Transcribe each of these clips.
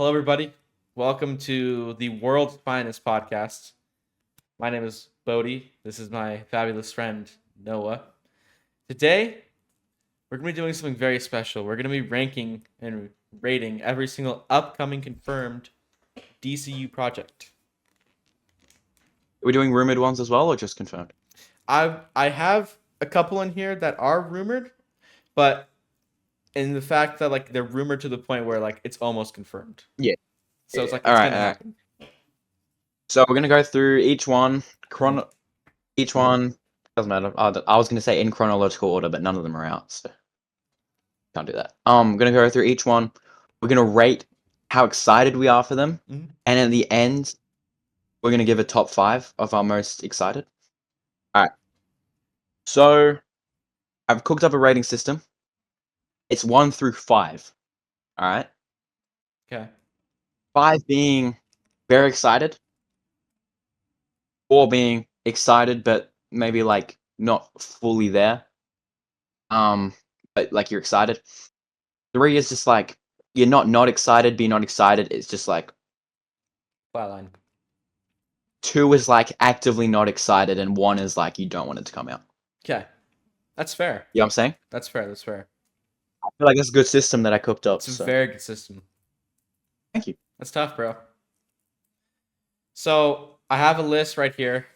Hello, everybody. Welcome to the world's finest podcast. My name is Bohdi. This is my fabulous friend, Noah. Today, we're going to be doing something very special. We're going to be ranking and rating every single upcoming confirmed DCU project. Are we doing rumored ones as well, or just confirmed? I have a couple in here that are rumored, but in the fact that they're rumored to the point where it's almost confirmed. Yeah. So it's All it's right. gonna happen. So we're gonna go through each one. Each one doesn't matter. I was gonna say in chronological order, but none of them are out, so can't do that. I'm gonna go through each one. We're gonna rate how excited we are for them, Mhm. and in the end, we're gonna give a top 5 of our most excited. All right. So I've cooked up a rating system. It's 1 through 5. All right. Okay. 5 being very excited. 4 being excited, but maybe not fully there. But you're excited. 3 is just you're not excited, but you're not excited. It's just Flatline. 2 is actively not excited, and 1 is you don't want it to come out. Okay. That's fair. You know what I'm saying? That's fair. That's fair. I feel like that's a good system that I cooked up. It's a very good system. Thank you. That's tough, bro. So I have a list right here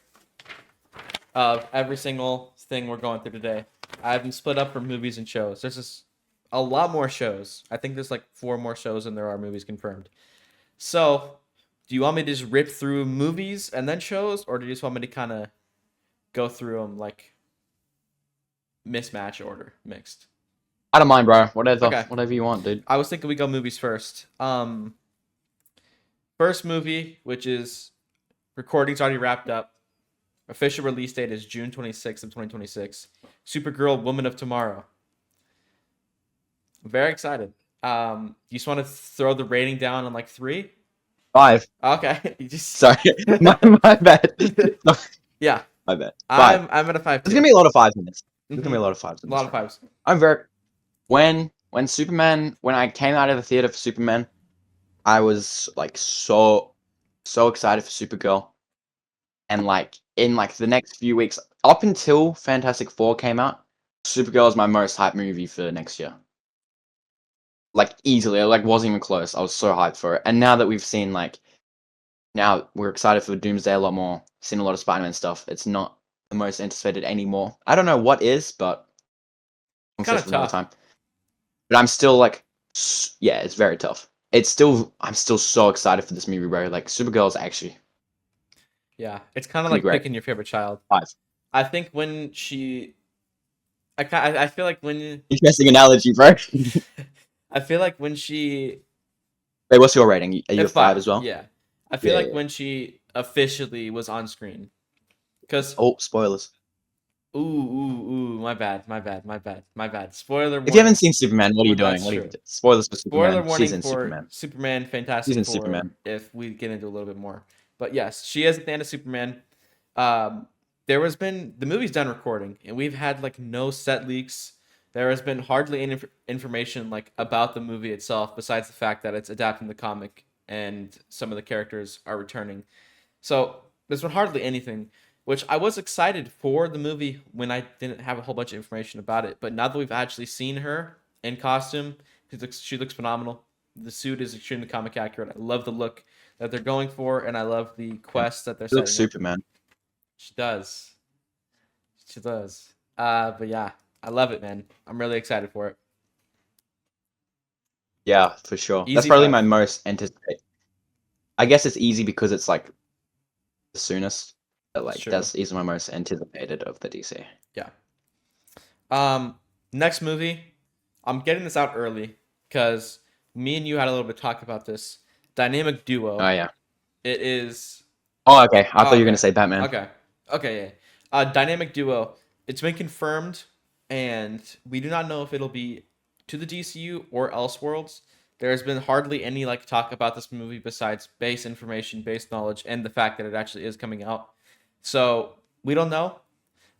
of every single thing we're going through today. I have them split up for movies and shows. There's just a lot more shows. I think there's 4 more shows than there are movies confirmed. So, do you want me to just rip through movies and then shows, or do you just want me to kind of go through them mismatch order, mixed? I don't mind, bro. Whatever, Okay. whatever you want, dude. I was thinking we go movies first. First movie, which is recording's already wrapped up. Official release date is June 26th of 2026. Supergirl, Woman of Tomorrow. I'm very excited. You just want to throw the rating down on 3? 5. Okay. You just Sorry, my bad. Yeah. My bad. 5. I'm at a 5. There's gonna be a lot of 5s in this. There's gonna be a lot of 5s. A lot of 5s. I'm very. When I came out of the theater for Superman, I was so excited for Supergirl, and in the next few weeks, up until Fantastic Four came out, Supergirl is my most hyped movie for next year. Easily, wasn't even close. I was so hyped for it, and now that we've seen now we're excited for Doomsday a lot more. Seen a lot of Spider-Man stuff. It's not the most anticipated anymore. I don't know what is, but Kind of tough. time. But I'm still yeah, it's very tough. I'm still so excited for this movie, bro. Supergirl is actually. Yeah, it's kind of like great. picking your favorite child. 5. I think when she, I feel like when. Interesting analogy, bro. I feel like when she. Wait, what's your rating? Are you a 5 as well? Yeah, I feel when she officially was on screen, because. Oh, spoilers. Ooh, my bad. Spoiler warning. If you haven't seen Superman, what are you doing? Spoilers for Superman. Spoiler warning Season for Superman, Fantastic Four, Superman. if we get into a little bit more. But yes, she is at the end of Superman. The movie's done recording, and we've had no set leaks. There has been hardly any information about the movie itself, besides the fact that it's adapting the comic and some of the characters are returning. So there's been hardly anything, which I was excited for the movie when I didn't have a whole bunch of information about it. But now that we've actually seen her in costume, she looks phenomenal. The suit is extremely comic accurate. I love the look that they're going for, and I love the quest that they're setting. Looks Superman. She does. But yeah, I love it, man. I'm really excited for it. Yeah, for sure. Easy That's probably 5. my most anticipated. I guess it's easy because it's the soonest. But that's easily my most anticipated of the DC. Yeah. Next movie. I'm getting this out early because me and you had a little bit of talk about this. Dynamic Duo. Oh yeah. It is. Oh okay. I thought you were gonna say Batman. Okay. Yeah. Dynamic Duo. It's been confirmed, and we do not know if it'll be to the DCU or Elseworlds. There's been hardly any talk about this movie besides base information, base knowledge, and the fact that it actually is coming out. So we don't know,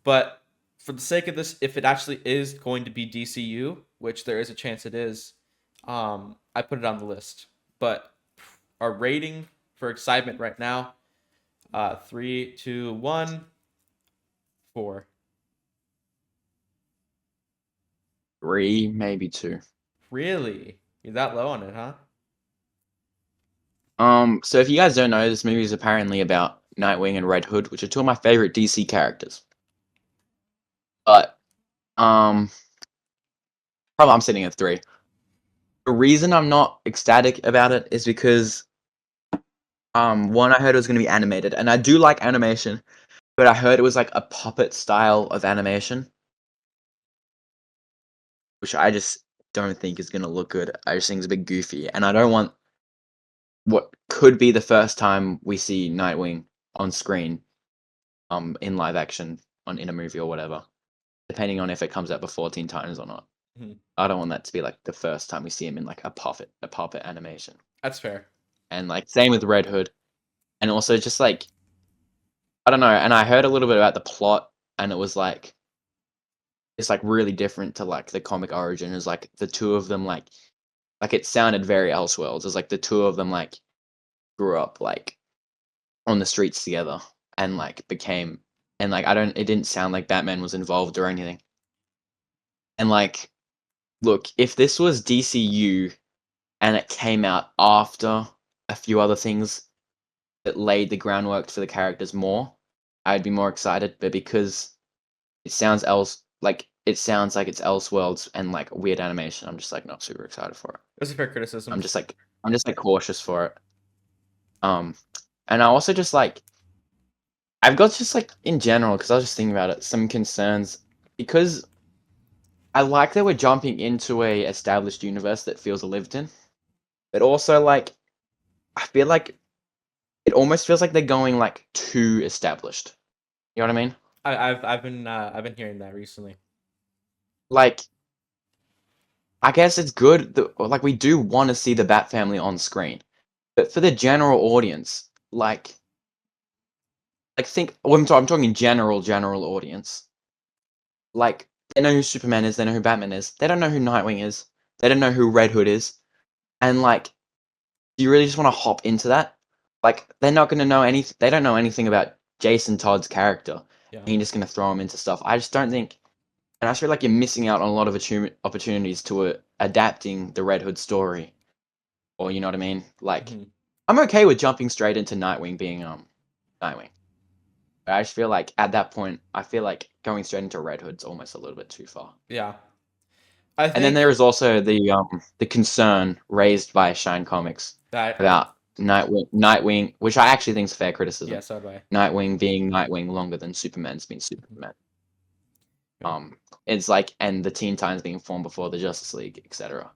but for the sake of this, if it actually is going to be DCU, which there is a chance it is, I put it on the list. But our rating for excitement right now. 3, 2, 1, 4. 3, maybe 2. Really? You're that low on it, huh? So if you guys don't know, this movie is apparently about Nightwing and Red Hood, which are two of my favorite DC characters. But probably I'm sitting at 3. The reason I'm not ecstatic about it is because one, I heard it was going to be animated, and I do like animation, but I heard it was like a puppet style of animation, which I just don't think is going to look good. I just think it's a bit goofy, and I don't want what could be the first time we see Nightwing on screen, in live action in a movie or whatever, depending on if it comes out before Teen Titans or not. Mhm. I don't want that to be like the first time we see him in like a puppet animation. That's fair. And like same with Red Hood. And also just like I don't know, and I heard a little bit about the plot and it was like it's like really different to like the comic origin. It's like the two of them like it sounded very Elseworlds. It's like the two of them like grew up like on the streets together and like became and like it didn't sound like Batman was involved or anything. And like look, if this was DCU and it came out after a few other things that laid the groundwork for the characters more, I'd be more excited. But because it sounds like it's Elseworlds and like weird animation, I'm just like not super excited for it. That's a fair criticism. I'm just like cautious for it. And I also just like I've got just like in general because I was just thinking about it some concerns because I like that we're jumping into a established universe that feels lived in, but also like I feel like it almost feels like they're going like too established. You know what I mean? I've been hearing that recently. Like I guess it's good that like we do want to see the Bat family on screen, but for the general audience, like think well, I'm talking general audience. Like they know who Superman is, they know who Batman is. They don't know who Nightwing is. They don't know who Red Hood is. And like, do you really just want to hop into that? Like they're not going to know any. They don't know anything about Jason Todd's character. Yeah. And you're just going to throw him into stuff. I just don't think. And I just feel like you're missing out on a lot of opportunities to adapting the Red Hood story, or you know what I mean. Like, Mhm. I'm okay with jumping straight into Nightwing being Nightwing. But I just feel like at that point, I feel like going straight into Red Hood's almost a little bit too far. Yeah. I And then think there is also the concern raised by Shine Comics that about Nightwing, which I actually think is fair criticism. yeah, so do I. Nightwing being Nightwing longer than Superman's been Superman. Yeah. It's like and the Teen Titans being formed before the Justice League, etc.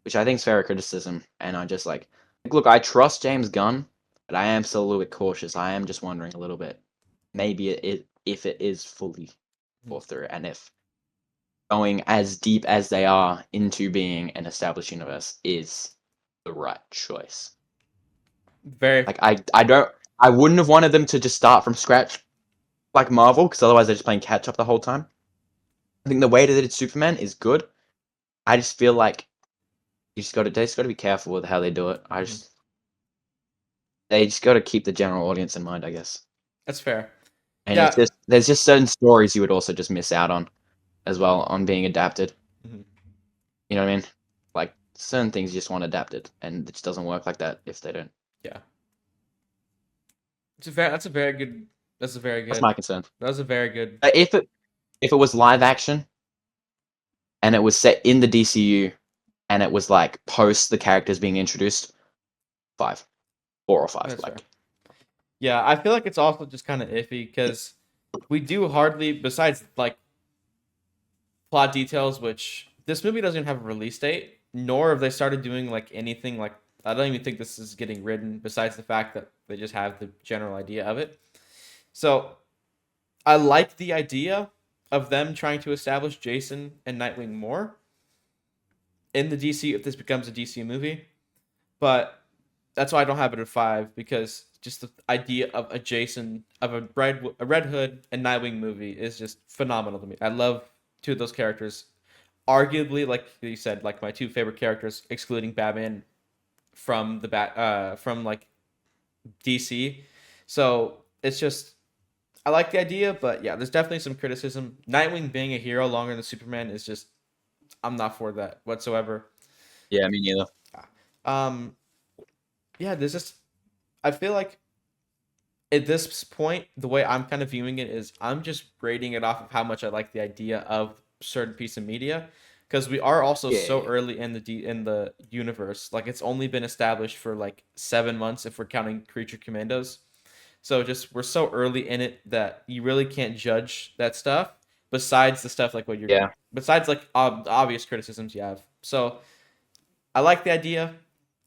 Which I think is fair criticism, and I just like look, I trust James Gunn, but I am still a little bit cautious. I am just wondering a little bit, maybe if it is fully thought through, and if going as deep as they are into being an established universe is the right choice. Very Like I wouldn't have wanted them to just start from scratch like Marvel, because otherwise they're just playing catch up the whole time. I think the way that they did Superman is good. I just feel like they just got to be careful with how they do it. They just got to keep the general audience in mind, I guess. that's fair. And it's Yeah. just there's just certain stories you would also just miss out on as well on being adapted. Mhm. You know what I mean? Like certain things you just want adapted, and it just doesn't work like that if they don't. Yeah. That's a very good. That's a very That's good. my concern. That was a very good. If it was live action and it was set in the DCU and it was like post the characters being introduced, 5, 4 or 5, That's fair. like Yeah, I feel like it's also just kind of iffy because we do hardly, besides like plot details, which this movie doesn't even have a release date, nor have they started doing like anything like I don't even think this is getting written. Besides the fact that they just have the general idea of it, so I like the idea of them trying to establish Jason and Nightwing more in the DC if this becomes a DC movie, but that's why I don't have it at 5 because just the idea of a Jason of a Red Hood and Nightwing movie is just phenomenal to me. I love two of those characters. Arguably, like you said, like my two favorite characters, excluding Batman from from like DC. So it's just I like the idea, but yeah, there's definitely some criticism. Nightwing being a hero longer than Superman is just I'm not for that whatsoever. Yeah, me neither. Um, yeah, there's just I feel like at this point, the way I'm kind of viewing it is I'm just rating it off of how much I like the idea of certain piece of media, because we are also Yeah, so yeah, early in in the universe. Like it's only been established for like 7 months if we're counting Creature Commandos. So just we're so early in it that you really can't judge that stuff. Besides the stuff like what you're, yeah. besides like the obvious criticisms you have. So I like the idea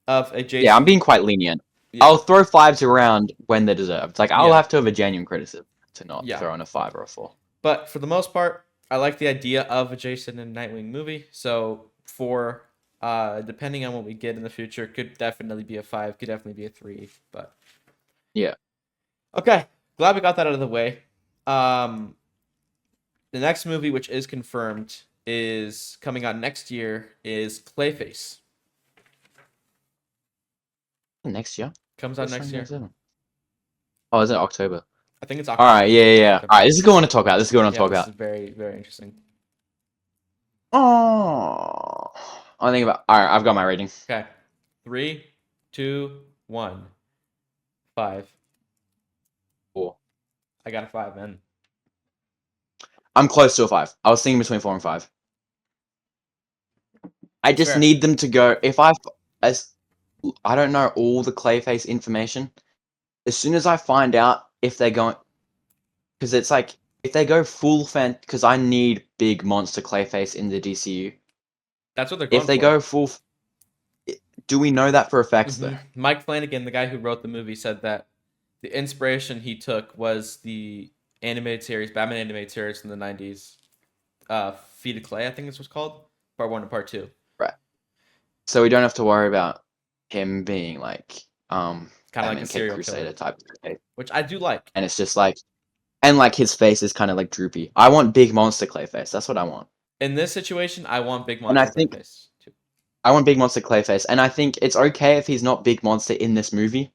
of a Yeah, I'm Jason. being quite lenient. Yeah, I'll throw fives around when they're deserved. Like I'll yeah, have to have a genuine criticism to not yeah. throw in a five or a four. But for the most part, I like the idea of a Jason and Nightwing movie. So for depending on what we get in the future, could definitely be a five, could definitely be a three. But Yeah. okay, glad we got that out of the way. Um, the next movie, which is confirmed, is coming out next year. Is Clayface Next year? comes out What's next year? 2027? Oh, is it October? I think it's All October. right, yeah, yeah, yeah. All October. right, this is going to talk about. This is going to Yeah, talk this is about. very very interesting. Oh, I think about. All right, I've got my rating. Okay, 3, 2, 1, 5. Four. I got a 5, man. I'm close to a five. I was thinking between four and five. I It's just fair. need them to go. If as I don't know all the Clayface information. As soon as I find out if they're going, because it's like if they go full fan, because I need big monster Clayface in the DCU. That's what they're If going they for. go full, do we know that for a fact though? Mike Flanagan, the guy who wrote the movie, said that the inspiration he took was the animated series, Batman animated series in the '90s, Feet of Clay, I think this was called, Part One and Part Two. Right. So we don't have to worry about him being like Kind of like a Batman Cape serial killer, Crusader type. which I do like. And it's just like, and like his face is kind of like droopy. I want big monster Clayface. That's what I want. In this situation, I want Big And I Monster think Clayface too. I want big monster Clayface. And I think it's okay if he's not big monster in this movie,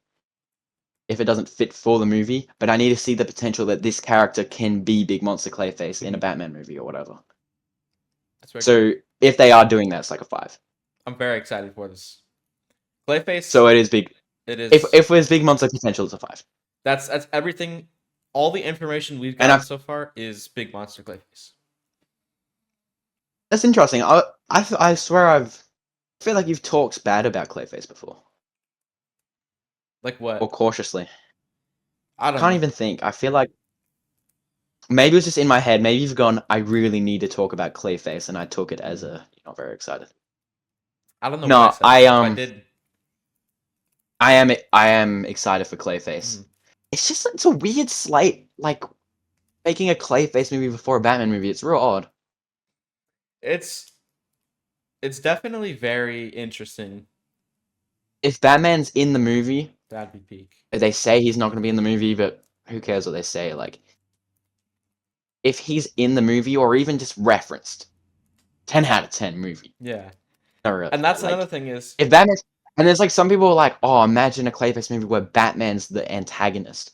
if it doesn't fit for the movie. But I need to see the potential that this character can be big monster Clayface in a Batman movie or whatever. That's very true. So if they are doing that, it's like a five. I'm very excited for this. Clayface, So it is big. it is. If there's big monster potential, it's a five. That's everything. All the information we've And gotten so far is Big Monster Clayface. that's interesting. I swear I feel like you've talked bad about Clayface before, Like or what? cautiously. I don't Can't know. even think. I feel like maybe it was just in my head. Maybe you've gone. I really need to talk about Clayface, and I took it as a you're not very excited. I don't know what I No, said. If I did, I am excited for Clayface. mhm. It's just it's a weird slate, like making a Clayface movie before a Batman movie. It's real odd. it's it's definitely very interesting. If Batman's in the movie, That'd be peak. they say he's not going to be in the movie, but who cares what they say? Like, if he's in the movie or even just referenced, 10 out of 10 movie. Yeah, Not really. and that's Like, another thing is if Batman, and there's like some people are like, oh, imagine a Clayface movie where Batman's the antagonist.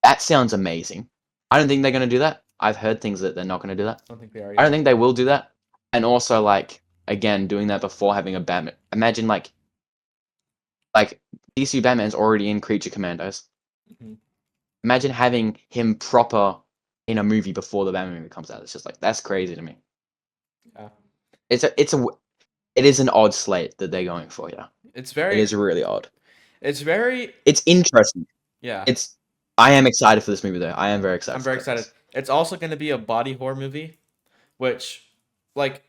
That sounds amazing. I don't think they're going to do that. I've heard things that they're not going to do that. I don't think they are I don't either. think they will do that. And also, like, again, doing that before having a Batman. Imagine like DC Batman's already in Creature Commandos. Mhm. Imagine having him proper in a movie before the Batman movie comes out. It's just like that's crazy to me. Yeah. It is an odd slate that they're going for. Yeah, It's it very is really odd. it's very It's interesting. yeah. It's I am excited for this movie though. I am very excited I'm for very excited. Clayface. It's also going to be a body horror movie, which like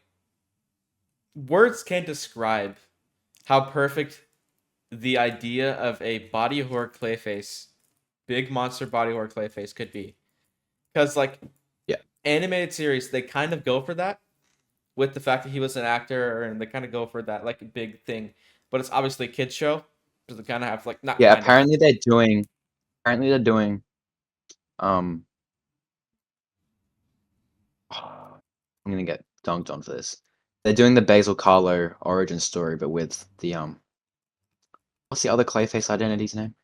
words can't describe how perfect the idea of a body horror Clayface, big monster body horror Clayface could be. Because like Yeah, animated series, they kind of go for that with the fact that he was an actor, and they kind of go for that like big thing. But it's obviously a kids show, so they kind of have like not yeah. kind of. Apparently they're doing. Apparently they're doing. Um, I'm gonna get dunked on for this. They're doing the Basil Carlo origin story, but with the What's the other Clayface identity's name?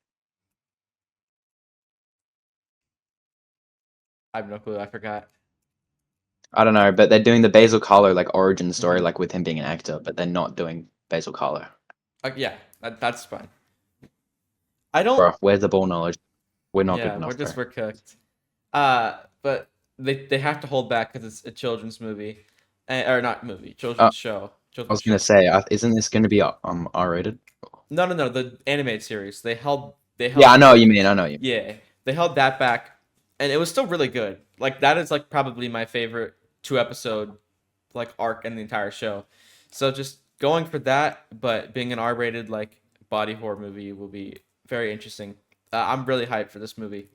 I have no clue. I forgot. I don't know, but they're doing the Basil Karlo like origin story, Mhm. like with him being an actor, but they're not doing Basil Karlo. Yeah, that's fine. I don't. Bro, where's the ball knowledge? We're not good Yeah, enough, bro. we're cooked. But they have to hold back because it's a children's movie, or not movie, Uh, children's show, I children's was gonna show. say, isn't this gonna be R-rated? No, the animated series. They Yeah, I held know what you mean. I know what you mean. yeah, they held that back, and it was still really good. Like that is like probably my favorite 2 episode like arc in the entire show. So just going for that, but being an R-rated like body horror movie will be very interesting. I'm really hyped for this movie.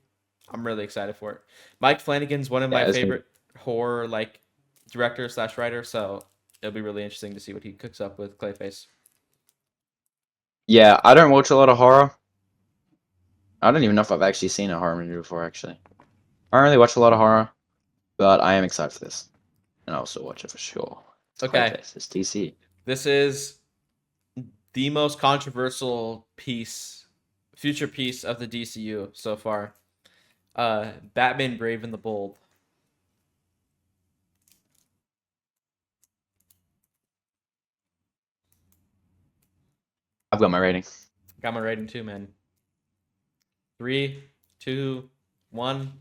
I'm really excited for it. Mike Flanagan's one of Yeah, my it's gonna be. favorite horror like director slash writer, so it'll be really interesting to see what he cooks up with Clayface. Yeah, I don't watch a lot of horror. I don't even know if I've actually seen a horror movie before. Actually, I don't really watch a lot of horror, but I am excited for this, and I'll still watch it for sure. It's Okay, Clayface. It's DC. this is the most controversial piece, future piece of the DCU so far. Batman Brave and the Bold. I've got my rating. Got my rating too, man. 3, 2, 1.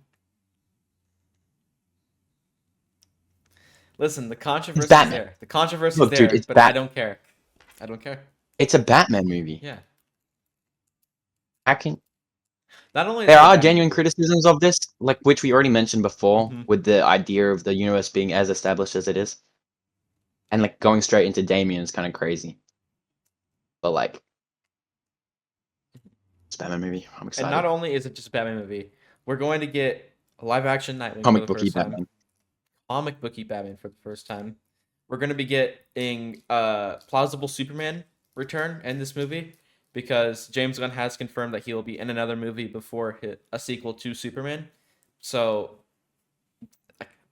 Listen, the It's controversy's Batman. there. The controversy's Look, dude, there, it's but I Bat. don't care. I don't care. It's a Batman movie. Yeah. I can. Not only is There it a are Batman genuine movie. criticisms of this, like which we already mentioned before, Mhm. with the idea of the universe being as established as it is, and like going straight into Damien is kind of crazy. But like, it's a Batman movie. I'm And not excited. only is it just a Batman movie, we're going to get a live action Nightwing for Comic the booky first time. Batman. Comic booky Batman for the first time. We're going to be getting plausible Superman return in this movie because James Gunn has confirmed that he will be in another movie before a sequel to Superman. So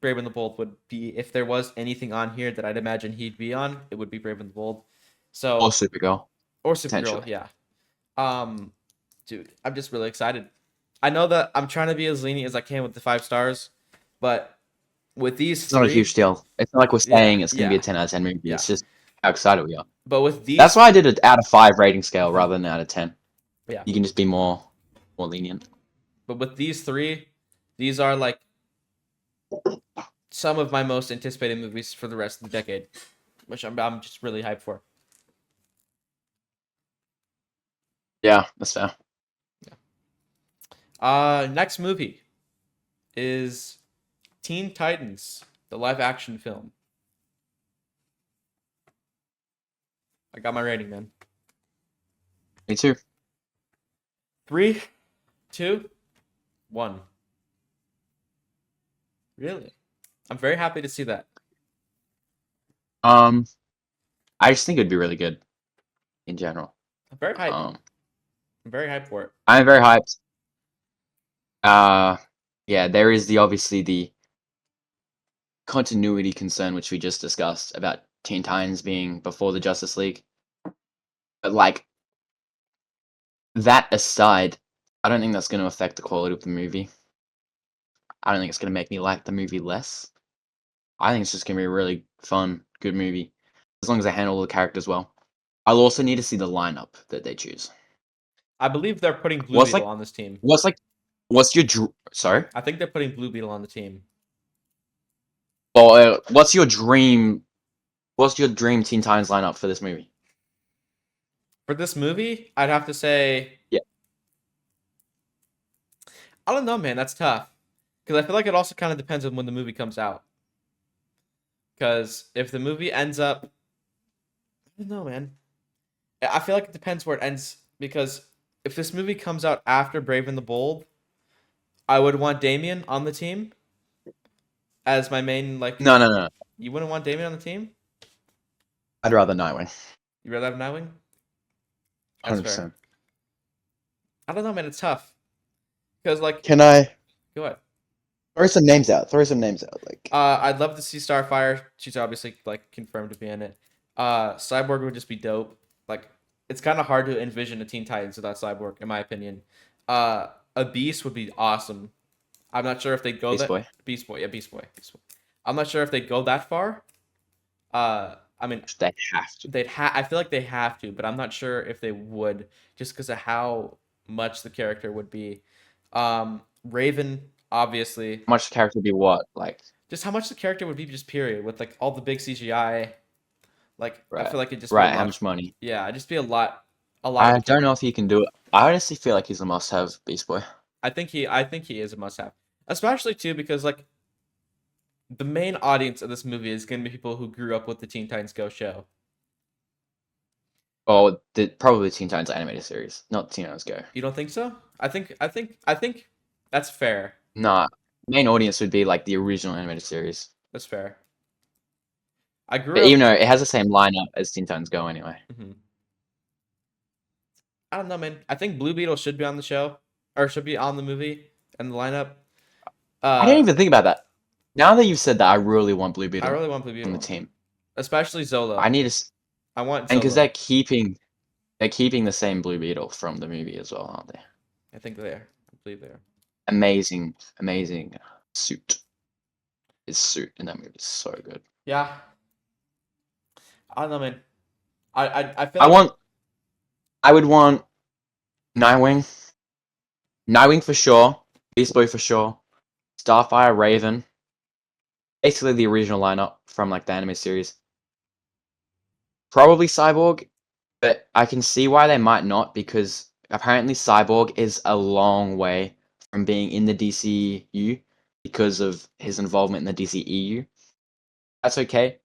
Brave and the Bold would be, if there was anything on here that I'd imagine he'd be on, it would be Brave and the Bold. Or So Supergirl, or Supergirl, potentially. yeah. Um, dude, I'm just really excited. I know that I'm trying to be as lenient as I can with the 5 stars, but with these It's not a three, huge deal. It's not like we're yeah, saying it's going to be a yeah, 10 out of 10 movie. yeah. It's just how excited we are. But with That's these, why I did it out of 5 rating scale Mhm. rather than out of 10. Yeah, You can just be more lenient. but with these three, these are like some of my most anticipated movies for the rest of the decade, which I'm just really hyped for. Yeah, that's fair. Next movie is Teen Titans, the live action film. I got my rating, man. Me too. 3, 2, 1. Really? I'm very happy to see that. Um, I just think it'd be really good in general. I'm very hyped. Um, I'm very hyped for it. I'm very hyped. Uh, yeah, there is obviously the continuity concern which we just discussed about Teen Titans being before the Justice League. But like that aside, I don't think that's going to affect the quality of the movie. I don't think it's going to make me like the movie less. I think it's just going to be a really fun, good movie as long as they handle the characters well. I'll also need to see the lineup that they choose. I believe they're putting Blue What's Beetle like on this team. what's like what's your sorry? I think they're putting Blue Beetle on the team. Or what's your dream? What's your dream Teen Titans lineup for this movie? For this movie, I'd have to say, Yeah. I don't know, man. That's tough. Because I feel like it also kind of depends on when the movie comes out. Because if the movie ends up, I don't know, man. I feel like it depends where it ends. Because if this movie comes out after Brave and the Bold, I would want Damien on the team as my main, like, No, no, no. you wouldn't want Damien on the team? I'd rather Nightwing. You'd rather have Nightwing? That's fair. 100%. I don't know, man. It's tough. Because, like, Can I go ahead. throw some names out? Throw some names out. Like I'd love to see Starfire. She's obviously like confirmed to be in it. Cyborg would just be dope. Like it's kind of hard to envision a Teen Titans without Cyborg, in my opinion. A Beast would be awesome. I'm not sure if they'd go Beast that Boy. Beast Boy, yeah, Beast Boy, Beast Boy. I'm not sure if they'd go that far. I mean, They have to. I feel like they have to, but I'm not sure if they would, just because of how much the character would be. Raven, obviously, How much the character would be what? Like, just how much the character would be, just period, with like all the big CGI. Like I right. feel like it'd just be a Right, how lot. much money? Yeah, it'd just be a lot of I the don't character. know if he can do it. I honestly feel like he's a must-have Beast Boy. I think he is a must have, especially too because like the main audience of this movie is going to be people who grew up with the Teen Titans Go show. Oh, probably Teen Titans animated series, not Teen Titans Go. You don't think so? I think that's fair. Nah, main audience would be like the original animated series. That's fair. I But grew even up. though it has the same lineup as Teen Titans Go anyway. Mhm. I don't know, man. I think Blue Beetle should be on the show or should be on the movie and the lineup. I didn't Uh, even think about that. Now that you've said that, I really want Blue I Beetle really want Blue on the Beetle, team. especially I Zolo. need to, I want and because Zolo. they're keeping the same Blue Beetle from the movie as well, aren't they? I think they are. I believe they are. Amazing, amazing suit. His suit in that movie is so good. Yeah. I don't know, man. I feel I like want, I would want Nightwing, Nightwing for sure, Beast Boy for sure, Starfire, Raven, basically the original lineup from like the anime series. Probably Cyborg, but I can see why they might not because apparently Cyborg is a long way from being in the DCU because of his involvement in the DCEU. That's okay.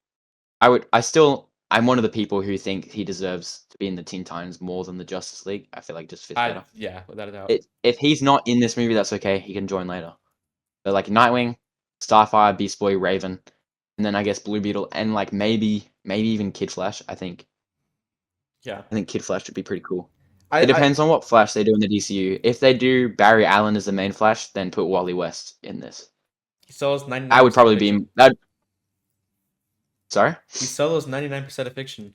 I'm one of the people who think he deserves to be in the Teen Titans more than the Justice League. I feel like it just fits better. yeah, without a doubt. If he's not in this movie, that's okay. He can join later. But like Nightwing, Starfire, Beast Boy, Raven, and then I guess Blue Beetle, and like maybe even Kid Flash. Yeah. I think Kid Flash would be pretty cool. It I depends on what Flash they do in the DCU. If they do Barry Allen as the main Flash, then put Wally West in this. he solos I would 99% of probably fiction. be that. Sorry. He solos 99% of fiction.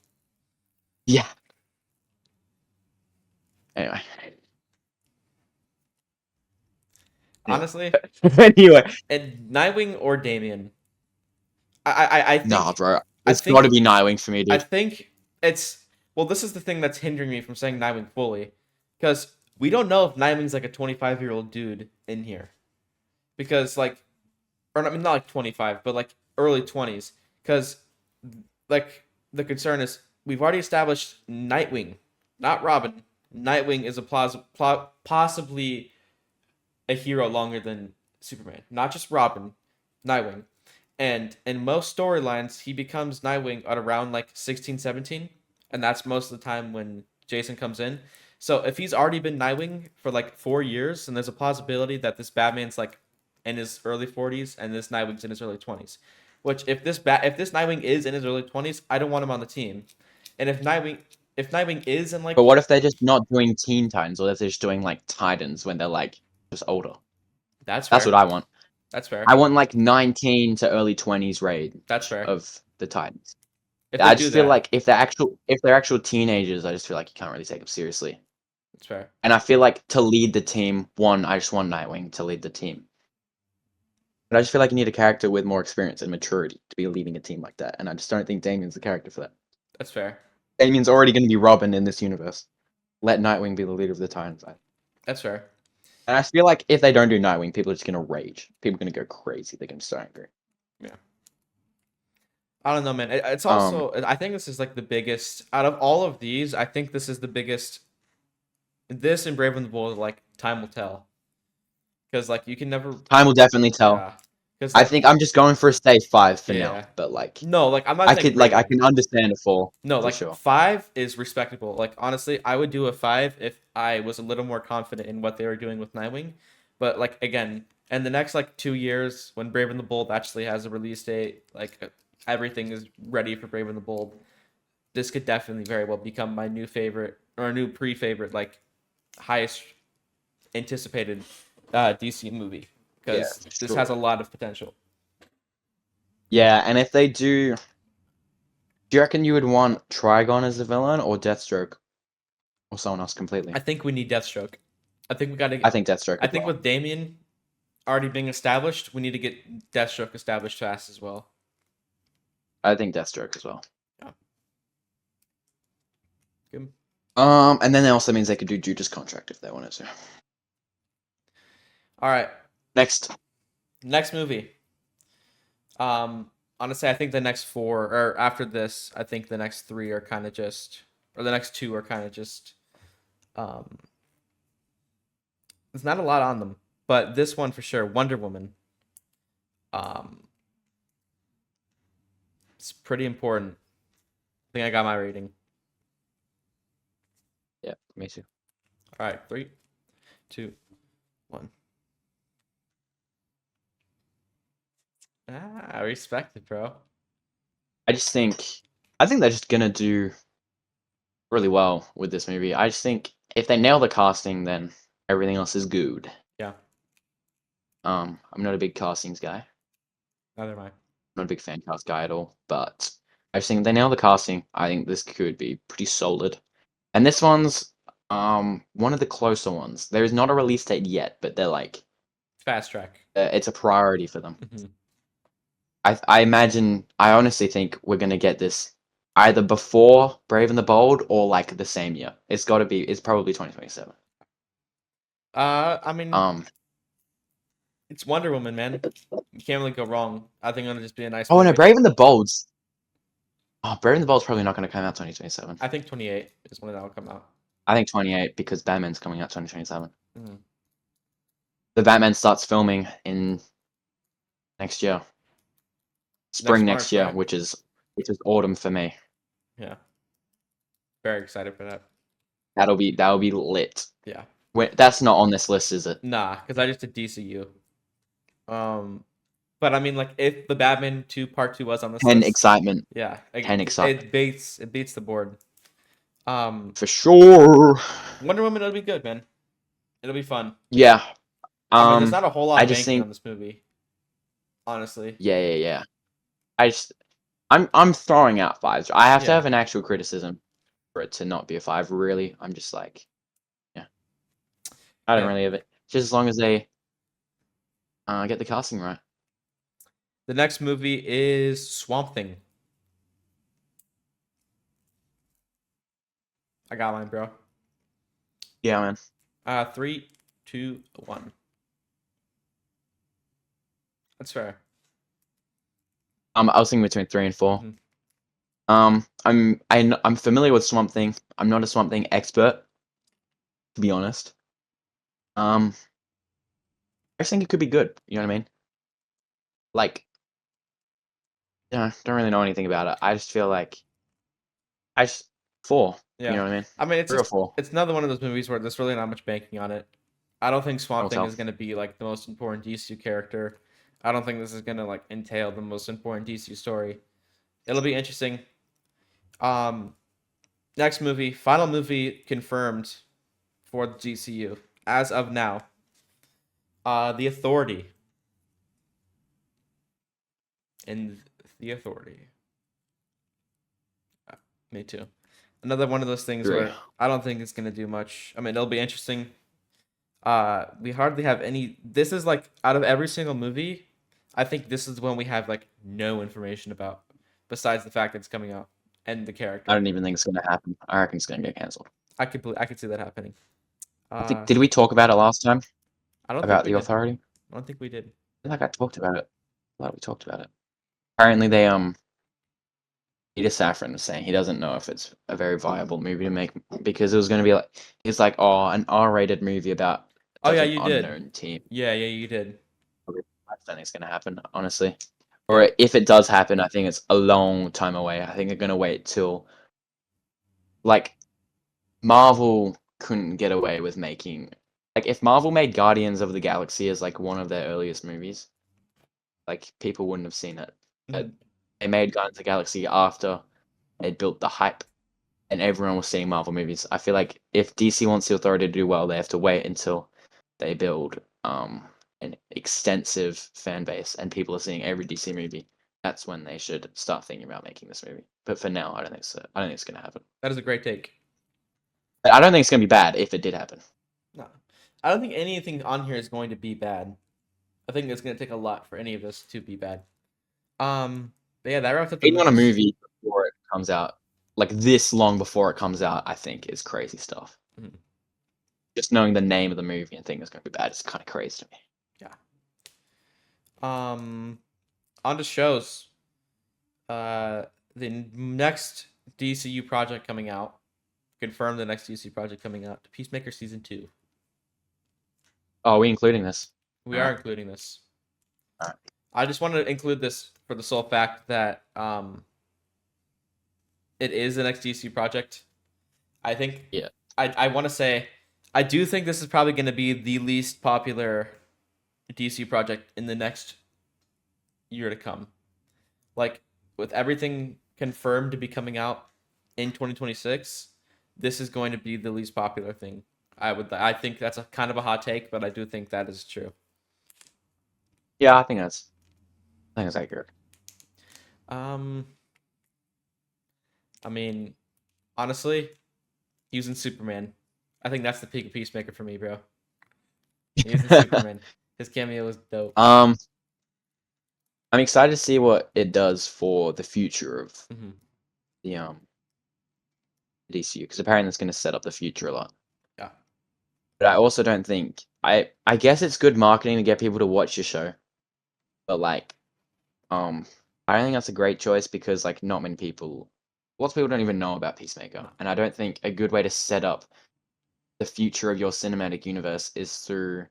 Yeah. Anyway. Honestly, Anyway. and Nightwing or Damien. Nah, bro. I It's got to think be Nightwing for me, I dude. think it's well. This is the thing that's hindering me from saying Nightwing fully, because we don't know if Nightwing's like a 25-year-old dude in here, because like, or I mean not like 25, but like early 20s, because like the concern is we've already established Nightwing, not Robin. Nightwing is a possibly a hero longer than Superman, not just Robin, Nightwing. And in most storylines, he becomes Nightwing at around like 16, 17, and that's most of the time when Jason comes in. So if he's already been Nightwing for like 4 years, and there's a possibility that this Batman's like in his early 40s and this Nightwing's in his early 20s, which if this Nightwing is in his early 20s, I don't want him on the team. And if Nightwing is in like But what if they're just not doing Teen Titans, or if they're just doing like Titans when they're like just older? that's That's what fair. I want. That's fair. I want like 19 to early 20s That's range fair. of the Titans. If they I do just feel that, like if they're actual teenagers, I just feel like you can't really take them seriously. that's fair. And I feel like to lead the team, one, I just want Nightwing to lead the team. But I just feel like you need a character with more experience and maturity to be leading a team like that. And I just don't think Damien's the character for that. That's fair. Damien's already going to be Robin in this universe. Let Nightwing be the leader of the Titans. That's fair. And I feel like if they don't do Nightwing, people are just going to rage. People are going to go crazy. They're going to be so angry. Yeah. I don't know, man. It's Um, also I think this is like the biggest out of all of these. I think this is the biggest. This and Brave and the Bold, like time will tell, because like you can never. Time will definitely tell. Yeah. Because I like think I'm just going for a stage 5 for now. yeah. But like, No, like I'm not saying I Raven. can understand a 4 No, for like sure. 5 is respectable. Like honestly, I would do a 5 if I was a little more confident in what they were doing with Nightwing. But like again, in the next like 2 years, when Brave and the Bold actually has a release date, like everything is ready for Brave and the Bold. This could definitely very well become my new favorite or a new pre-favorite, like highest anticipated DC movie Yeah, because for this has a sure. lot of potential. Yeah, and if they do you reckon you would want Trigon as the villain or Deathstroke? or someone else completely. I think we need Deathstroke. I think we got to. I think Deathstroke I as think well. with Damien already being established, we need to get Deathstroke established fast as well. I think Deathstroke as well. Yeah. Good. And then that also means they could do Judas Contract if they wanted to. All right. Next. Next movie. Honestly, I think the next four, or after this, I think the next three are kind of just, or the next two are kind of just. There's not a lot on them, but this one for sure, Wonder Woman. It's pretty important. I think I got my rating. Yeah, me too. All right, 3, 2, 1. I respect it, bro. I think they're just gonna do really well with this movie. I just think if they nail the casting, then everything else is good. Yeah, I'm not a big castings guy. neither am I. I'm not a big fan cast guy at all. But I just think if they nail the casting, I think this could be pretty solid. And this one's one of the closer ones. There is not a release date yet, but they're like Fast track. it's a priority for them. Mhm. I honestly think we're gonna get this either before Brave and the Bold or like the same year. It's got to be. It's probably 2027. I mean, Um. it's Wonder Woman, man. You can't really go wrong. I think it'll just be a nice Oh no, movie. Brave and the Bold's. Oh, Brave and the Bold's probably not going to come out 2027. I think 28 is when that'll come out. I think 28 because Batman's coming out 2027. Mhm. The Batman starts filming in next year, spring next March, year, right? which is autumn for me. Yeah. Very excited for that. That'll be lit. Yeah. Wait, that's not on this list, is it? Nah, because I just did DCU. But I mean, like, if the Batman 2 Part 2 was on this 10 list, excitement. yeah, like, 10 excitement. it beats the board. For sure. Wonder Woman, it'll be good, man. It'll be fun. Yeah. I mean, there's not a whole lot I of just banking think on this movie, honestly. yeah. I'm throwing out fives. I have to Yeah. have an actual criticism for it to not be a 5. Really, I'm just like, yeah, I don't Yeah. really have it. Just as long as they get the casting right. The next movie is Swamp Thing. I got mine, bro. Yeah, man. 3, 2, 1. That's fair. I was thinking between 3 and 4. Mhm. I'm familiar with Swamp Thing. I'm not a Swamp Thing expert, to be honest. I just think it could be good. You know what I mean? Like, yeah, don't really know anything about it. I just feel like I just 4. Yeah. You know what I mean? I mean, it's 3 or 4. it's another one of those movies where there's really not much banking on it. I don't think Swamp Thing tell. is going to be like the most important DCU character. I don't think this is going to like entail the most important DCU story. It'll be interesting. Next movie, final movie confirmed for the DCU as of now. The Authority. And The Authority. Me too. Another one of those things 3. where I don't think it's gonna do much. I mean, it'll be interesting. We hardly have any. This is like out of every single movie, I think this is one we have like no information about, besides the fact that it's coming out and the character. I don't even think it's gonna happen. I reckon it's gonna get cancelled. I could see that happening. Did we talk about it last time I don't think about we the did. Authority? I don't think we did. I feel like I talked about it. I thought we talked about it. Apparently, Peter Safran was saying he doesn't know if it's a very viable movie to make because it was gonna be like it's like an R-rated movie about Oh yeah, an you did. unknown team. Yeah, you did. I don't think it's gonna happen, honestly. Or if it does happen, I think it's a long time away. I think they're gonna wait till like Marvel couldn't get away with making like if Marvel made Guardians of the Galaxy as like one of their earliest movies, like people wouldn't have seen it. But Mhm. they made Guardians of the Galaxy after they built the hype and everyone was seeing Marvel movies. I feel like if DC wants the Authority to do well, they have to wait until they build an extensive fan base and people are seeing every DC movie. That's when they should start thinking about making this movie. But for now, I don't think so. I don't think it's gonna happen. That is a great take. But I don't think it's gonna be bad if it did happen. No, I don't think anything on here is going to be bad. I think it's going to take a lot for any of this to be bad. But yeah, that wraps up the Waiting on a news. movie before it comes out, like this long before it comes out, I think is crazy stuff. Mhm. Just knowing the name of the movie and thinking it's gonna be bad is kind of crazy to me. Yeah. Um, on to shows. Uh, the next DCU project coming out. Confirm the next DCU project coming out. Peacemaker season 2. Oh, are we including this? We All are right. including this. All right. I just wanted to include this for the sole fact that it is the next DCU project. I think Yeah. I want to say I do think this is probably going to be the least popular DC project in the next year to come. Like with everything confirmed to be coming out in 2026, this is going to be the least popular thing. I think that's a kind of a hot take, but I do think that is true. Yeah, I think that's accurate. Um I mean, honestly, using Superman. I think that's the peak of Peacemaker for me, bro. Using Superman. His cameo was dope. um, I'm excited to see what it does for the future of Hmm. the DCU because apparently it's going to set up the future a lot. Yeah. But I also don't think I guess it's good marketing to get people to watch your show, but like I don't think that's a great choice because like not many people, lots of people don't even know about Peacemaker, No. and I don't think a good way to set up the future of your cinematic universe is through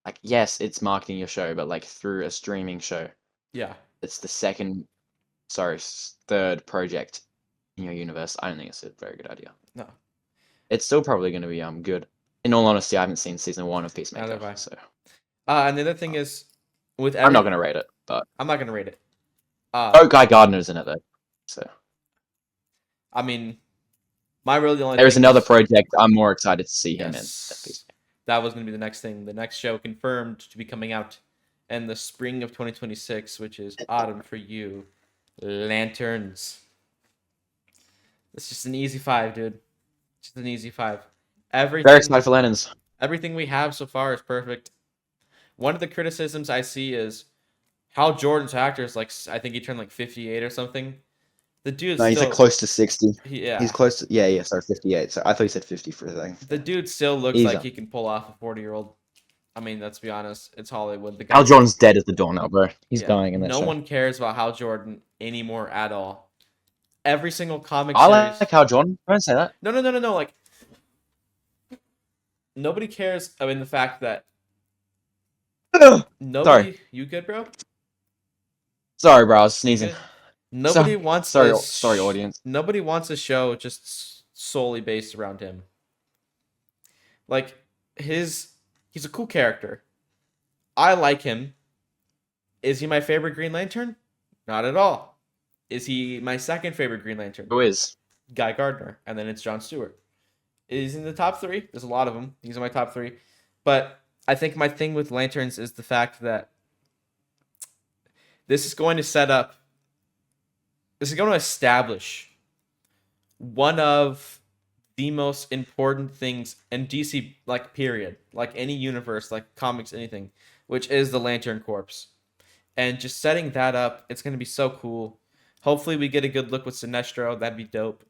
like yes, it's marketing your show, but like through a streaming show. Yeah. It's the third project in your universe. I don't think it's a very good idea. No. It's still probably going to be good. In all honesty, I haven't seen season 1 of Neither Peacemaker, have I. so And the other thing is, with I'm not every, going to rate it. But I'm not gonna rate it. Uh, oh, Guy Gardner's in it though, so I mean, my really the only there is thing another is project I'm more excited to see him in than yes, Peacemaker. that was gonna be the next thing. The next show confirmed to be coming out in the spring of 2026, which is autumn for you. Lanterns. It's just an easy 5, dude. Just an easy 5. Very Everything, excited for Lanterns. everything we have so far is perfect. One of the criticisms I see is Hal Jordan's actor is like I think he turned like 58 or something. The dude No, he's like still close to 60. He's yeah. close to yeah. Sorry, 58. So I thought you said 50 for a second. The dude still looks He's like he can pull off a 40-year-old. I mean, let's be honest, it's Hollywood. The Al guy Jordan's dead as the door now, bro. He's yeah, dying in that no show. one cares about Hal Jordan anymore at all. Every single comic I series. like Al Jordan. Don't say that. No. Like nobody cares. I mean, the fact that Sorry, nobody. You good, bro? sorry, bro. I was You sneezing. good? Nobody wants Sorry, audience. nobody wants a show just solely based around him. Like he's a cool character. I like him. Is he my favorite Green Lantern? Not at all. Is he my second favorite Green Lantern? Who is? Guy Gardner, and then it's John Stewart. Is in the top 3. There's a lot of them. He's in my top 3. But I think my thing with Lanterns is the fact that this is going to set up this is going to establish one of the most important things in DC, like period, like any universe, like comics, anything, which is the Lantern Corps. And just setting that up, it's going to be so cool. Hopefully, we get a good look with Sinestro. That'd be dope.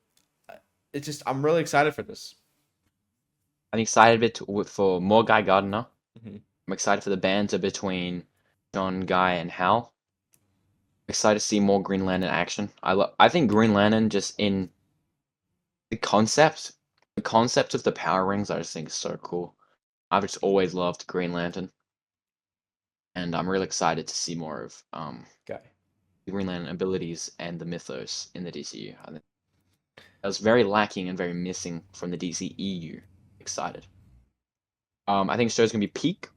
It's just, I'm really excited for this. I'm excited for more Guy Gardner. Mm-hmm. I'm excited for the banter between John, Guy, and Hal. Excited to see more Green Lantern action. I think Green Lantern just in the concept of the power rings. I just think is so cool. I've just always loved Green Lantern, and I'm really excited to see more of Guy. the Green Lantern abilities and the mythos in the DCU. I think that was very lacking and very missing from the DCEU. Excited. I think the show's gonna be peak.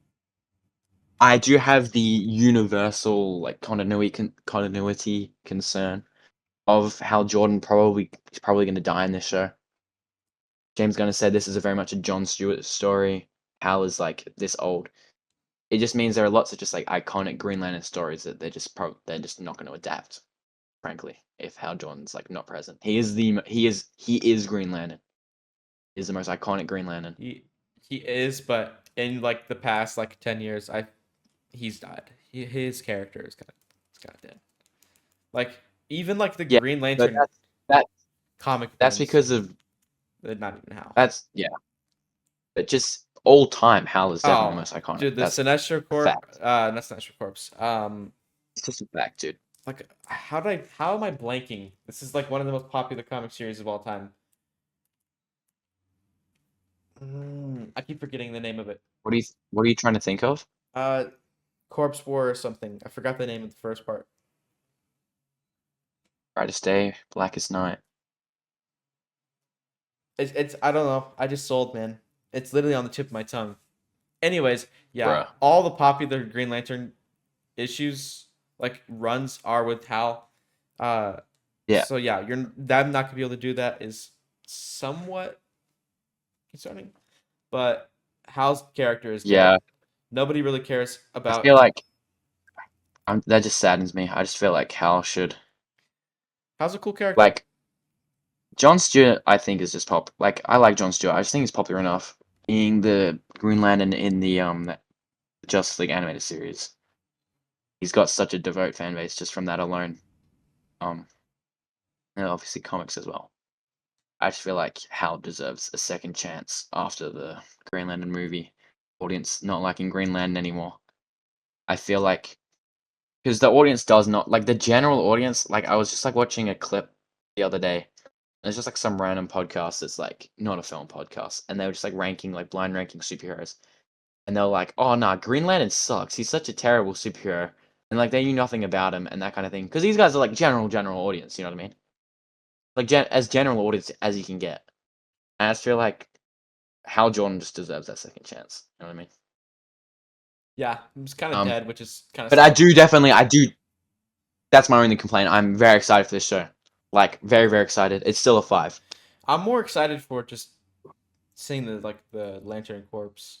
I do have the universal like continuity concern of how Jordan is probably going to die in this show. James Gunn has said this is a very much a John Stewart story. Hal is like this old. It just means there are lots of just like iconic Green Lantern stories that they're just not going to adapt. Frankly, if Hal Jordan's like not present, he is Green Lantern. is the most iconic Green Lantern. He is, but in like the past like 10 years, he's died. His character is kind of dead. Like even like the Yeah, Green but Lantern that comic that's films, because of not even how. that's yeah. But just all time, Hal is definitely the Oh, most iconic. dude, the That's Sinestro a Corp, fact. not Sinestro Corps. It's just a fact, dude. Like how am I blanking? This is like one of the most popular comic series of all time. I keep forgetting the name of it. What are you trying to think of? Uh, Corpse War or something. I forgot the name of the first part. Brightest Day, Blackest Night. It's I don't know. I just sold, man. It's literally on the tip of my tongue. Anyways, yeah, Bruh. all the popular Green Lantern issues like runs are with Hal. Uh, Yeah. so yeah, you're them not gonna be able to do that is somewhat concerning, but Hal's character is dead. Yeah. Nobody really cares I about feel like that just saddens me. I just feel like Hal should Hal's a cool character. like Jon Stewart. I think is just pop. Like I like Jon Stewart. I just think he's popular enough being the Green Lantern in the Justice League animated series. He's got such a devout fan base just from that alone. Um, and obviously comics as well. I just feel like Hal deserves a second chance after the Green Lantern movie. Audience not liking Green Lantern anymore. I feel like because the audience does not like the general audience. Like I was just like watching a clip the other day. And it's just like some random podcast that's like not a film podcast, and they were just like ranking like blind ranking superheroes, and they're like, "Oh nah, Green Lantern sucks. He's such a terrible superhero," and like they knew nothing about him and that kind of thing. Because these guys are like general audience. You know what I mean? Like as general audience as you can get. And I just feel like Hal Jordan just deserves that second chance. You know what I mean? Yeah, he's kind of dead, which is kind of But I sad. do definitely, I do. That's my only complaint. I'm very excited for this show. Like, very excited. It's still a 5. I'm more excited for just seeing the Lantern Corps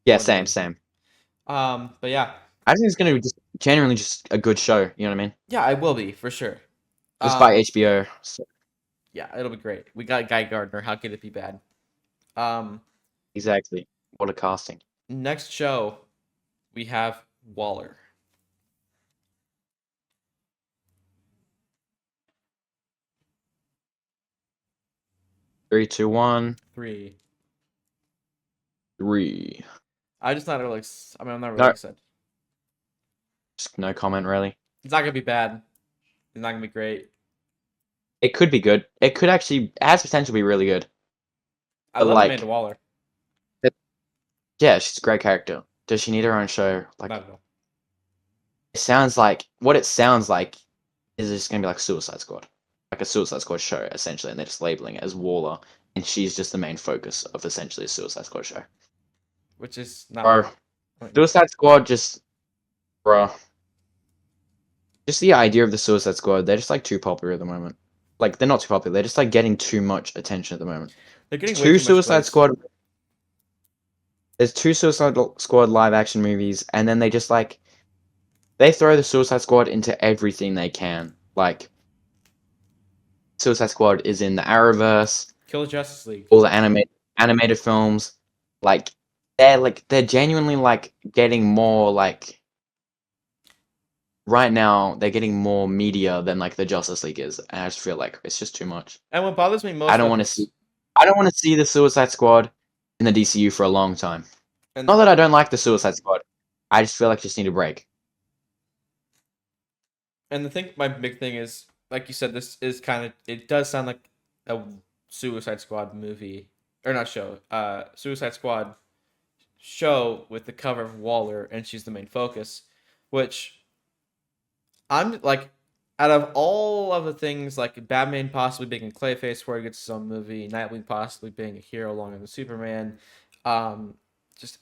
Yeah, more than same, anything. same. But yeah, I think it's going to be just genuinely just a good show. You know what I mean? yeah, I will be for sure. Just by Um, HBO. So, yeah, it'll be great. We got Guy Gardner. How could it be bad? Um, exactly. What a casting. Next show we have Waller. 3, 2, 1, 3. 3. I just not really. I mean, I'm not really No, excited. just no comment really. It's not gonna be bad. It's not gonna be great. It could be good. It could actually, it has potential to be really good. I But love Amanda like, Waller. yeah, she's a great character. Does she need her own show? Like, Not at all. it sounds like what it sounds like is just gonna be like Suicide Squad, like a Suicide Squad show essentially, and they're just labeling it as Waller, and she's just the main focus of essentially a Suicide Squad show. Which is not. Or I mean, Suicide Squad, just bruh, just the idea of the Suicide Squad, they're just like too popular at the moment. Like they're not too popular, they're just like getting too much attention at the moment. they're getting way Two too much Suicide plays. Squad. There's two Suicide Squad live action movies, and then they just like they throw the Suicide Squad into everything they can. Like Suicide Squad is in the Arrowverse, Kill the Justice League. all the animated films. Like they're genuinely like getting more like right now they're getting more media than like the Justice League is, and I just feel like it's just too much. And what bothers me I most don't about want to this, see I don't want to see the Suicide Squad in the DCU for a long time. and Not that I don't like the Suicide Squad. I just feel like I just need a break. the thing, my big thing is, like you said, this is kind of. It does sound like a Suicide Squad movie, or not show. Suicide Squad show with the cover of Waller, and she's the main focus, which I'm like, out of all of the things, like Batman possibly being a Clayface before he gets his own movie, Nightwing possibly being a hero along with Superman, um, just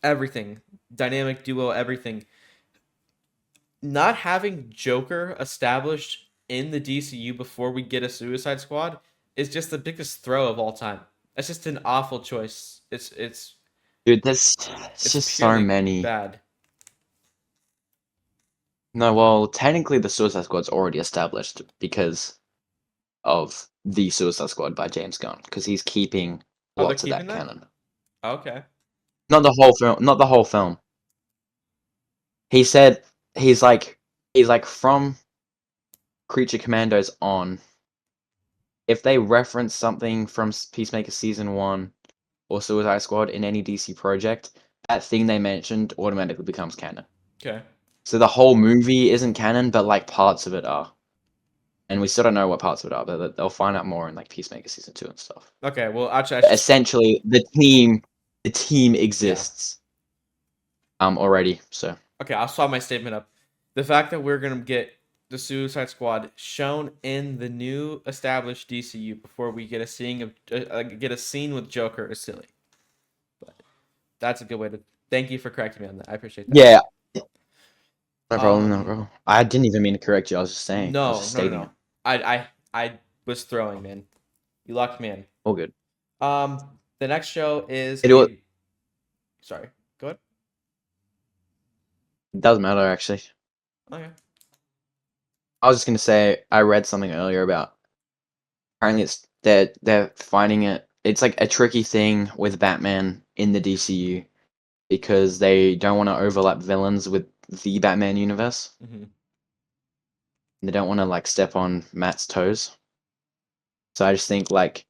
everything, dynamic duo, everything. Not having Joker established in the DCU before we get a Suicide Squad is just the biggest throw of all time. That's just an awful choice. Dude, it's It's just so purely many. bad. No, well, technically the Suicide Squad's already established because of the Suicide Squad by James Gunn because he's keeping Oh, they're lots of keeping that that? canon. Okay. Not the whole film. Not the whole film. He said he's like from Creature Commandos on. If they reference something from Peacemaker Season 1 or Suicide Squad in any DC project, that thing they mentioned automatically becomes canon. Okay. So the whole movie isn't canon, but like parts of it are. And we still don't know what parts of it are, but they'll find out more in like Peacemaker Season 2 and stuff. Okay. Well, actually, I But should. essentially, the team Yeah. exists already. So Okay, I'll swap my statement up. The fact that we're gonna get the Suicide Squad shown in the new established DCU before we get a scene with Joker is silly. But that's a good way to. Thank you for correcting me on that. I appreciate that. yeah, no problem, no Um, problem. I didn't even mean to correct you. I was just saying. I was no, just no, no, stating it. no. I was throwing, man. You locked me in. All good. The next show is It a. Sorry. Go ahead. doesn't matter actually. Okay. I was just gonna say I read something earlier about apparently it's they're finding it. It's like a tricky thing with Batman in the DCU because they don't want to overlap villains with the Batman universe. Mm-hmm. They don't want to like step on Matt's toes. So I just think like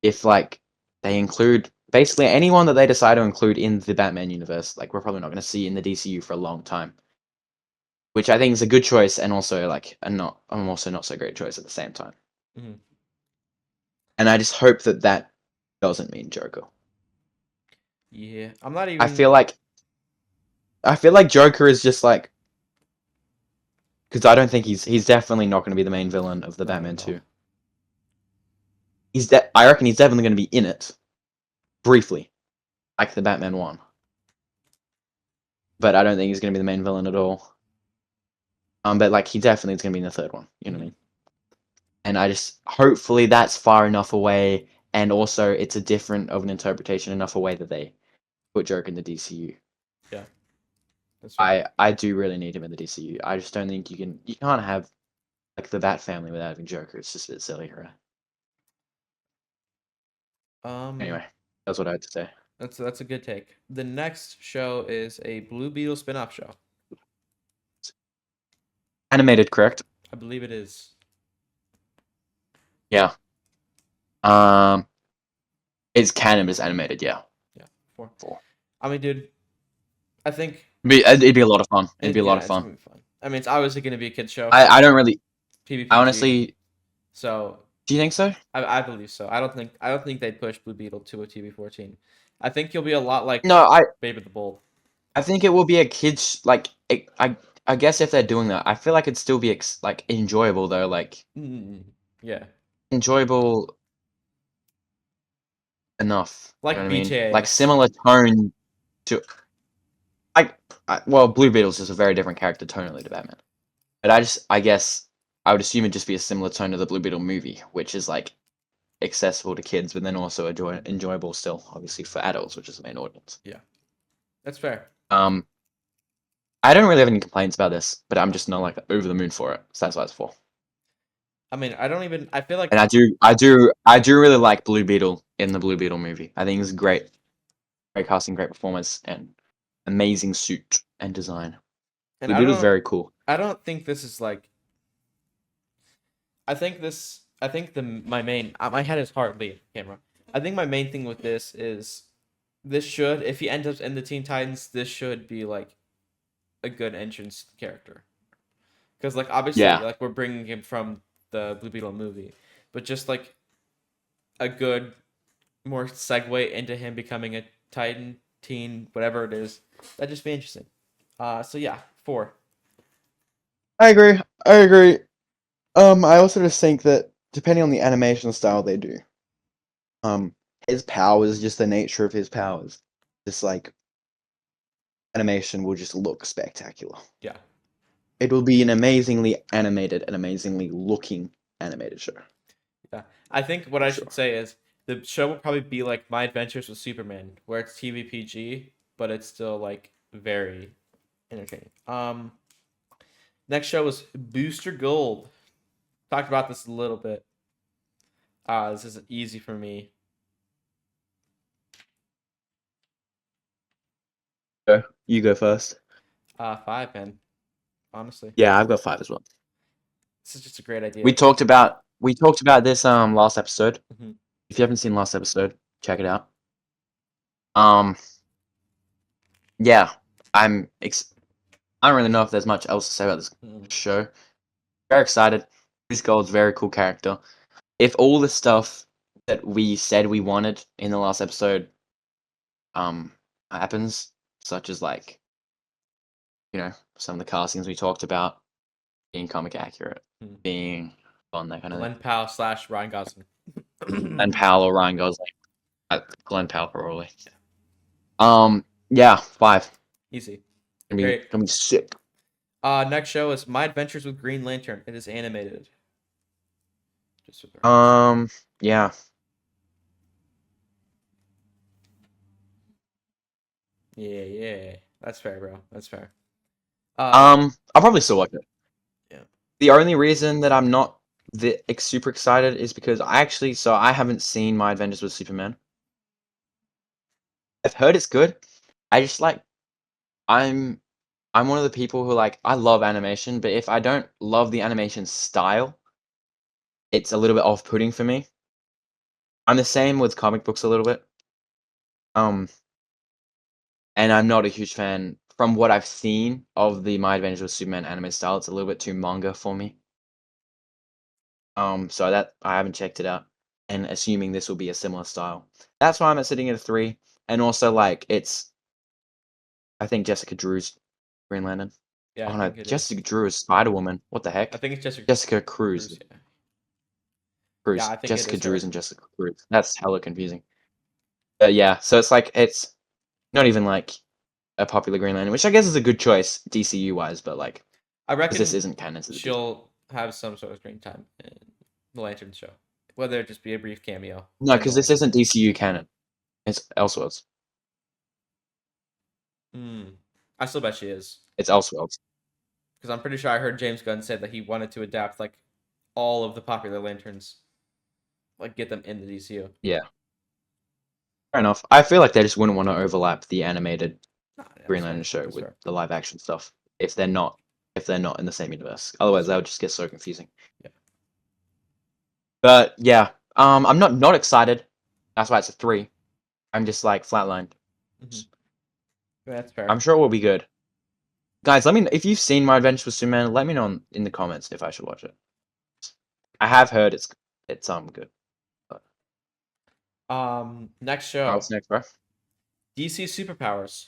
if like they include basically anyone that they decide to include in the Batman universe, like we're probably not going to see in the DCU for a long time. Which I think is a good choice and also like I'm also not so great choice at the same time. Mm-hmm. And I just hope that that doesn't mean Joker. Yeah, I'm not I even. feel like I feel like Joker is just like because I don't think he's definitely not going to be the main villain of the No, no, Batman no. 2. I reckon he's definitely going to be in it briefly, like the Batman 1. But I don't think he's going to be the main villain at all. But like he definitely is going to be in the third one. You know what I Mm-hmm. mean? And I just hopefully that's far enough away, and also it's a different of an interpretation enough away that they put Joker in the DCU. Yeah, that's fair. I do really need him in the DCU. I just don't think you can't have like the Bat family without having Joker. It's just a bit silly, right? Um, Anyway, that's what I had to say. that's a good take. The next show is a Blue Beetle spin-off show. Animated, correct? I believe it is. Yeah. Um, it's canon, but it's animated. Yeah. Yeah, four. Four. I mean, dude, I think It'd be a lot of fun. It'd be a lot yeah, of it's fun. gonna be fun. I mean, it's obviously gonna be a kid show, I don't really. I PvPG. honestly. So Do you think so? I believe so. I don't think they'd push Blue Beetle to a TV-14. I think you'll be a lot like No, Babe of the Bold. I think it will be a kids like I guess if they're doing that, I feel like it'd still be like enjoyable though, like Yeah, enjoyable enough. You know like what I mean? BTA. Like similar tone to well, Blue Beetle's is a very different character tonally to Batman. But I guess I would assume it'd just be a similar tone to the Blue Beetle movie, which is like accessible to kids, but then also enjoyable still, obviously for adults, which is the main audience. Yeah, that's fair. Um, I don't really have any complaints about this, but I'm just not like over the moon for it. So that's why it's 4. I mean, I don't even. I feel like And I do really like Blue Beetle in the Blue Beetle movie. I think it's great, great casting, great performance, and amazing suit and design. and Blue Beetle's very cool. I don't think this is like I think the my main my head is hardly camera. I think my main thing with this is this should if he ends up in the Teen Titans, this should be like a good entrance character. Cuz like obviously Yeah, like we're bringing him from the Blue Beetle movie, but just like a good more segue into him becoming a Titan, teen, whatever it is. That'd just be interesting. So yeah, 4. I agree. I agree. I also just think that depending on the animation style they do, um, his powers, just the nature of his powers, just like animation will just look spectacular. Yeah. It will be an amazingly animated and amazingly looking animated show. Yeah. I think what I Sure. should say is the show will probably be like My Adventures with Superman, where it's TVPG, but it's still like very entertaining. Next show was Booster Gold. Talked about this a little bit. This is easy for me. You go first. 5, man. Honestly, Yeah, I've got 5 as well. this is just a great idea. We talked about this last episode. Hmm. If you haven't seen last episode, check it out. Um, yeah, I don't really know if there's much else to say about this show. Very excited. This girl's very cool character. If all the stuff that we said we wanted in the last episode happens, such as like, some of the castings we talked about being comic accurate, Hmm. being fun, that kind of thing. Glenn Powell / Ryan Gosling. Glenn Powell or Ryan Gosling. Glenn Powell probably. Yeah, 5. Easy. Gonna be sick. Next show is My Adventures with Green Lantern. It is animated. Just with Yeah. yeah. That's fair, bro. That's fair. I'll probably still watch it. Yeah. The only reason that I'm not super excited is because I haven't seen My Adventures with Superman. I've heard it's good. I just I'm one of the people who I love animation, but if I don't love the animation style, it's a little bit off-putting for me. I'm the same with comic books a little bit. And I'm not a huge fan from what I've seen of the My Adventures with Superman anime style. It's a little bit too manga for me. So that I haven't checked it out, and assuming this will be a similar style. That's why I'm sitting at a 3. And also, I think Jessica Drew's Green Lantern. Yeah, Oh I no, think it is. Jessica Drew is Spider Woman. What the heck? I think it's Jessica Cruz. Yeah. Cruz. Yeah, I think Jessica it is Drews her. and Jessica Cruz. That's hella confusing. But yeah, so it's not even a popular Green Lantern, which I guess is a good choice DCU wise, but I because reckon this isn't canon to the DCU. she'll have some sort of screen time in the Lantern show, whether it just be a brief cameo. No, in because the this isn't DCU canon. It's Elseworlds. I still bet she is, It's Elseworlds. because I'm pretty sure I heard James Gunn said that he wanted to adapt all of the popular Lanterns, get them in the DCU. Yeah. Fair enough. I feel like they just wouldn't want to overlap the animated Green Lantern show with the live action stuff if they're not in the same universe. Otherwise, that would just get so confusing. Yeah. But yeah, I'm not excited. That's why it's a 3. I'm just flatlined. That's fair. I'm sure it will be good. Guys, let me know if you've seen My Adventures with Superman. Let me know in the comments if I should watch it. I have heard it's good. Next show. What's next, bro? DC Superpowers.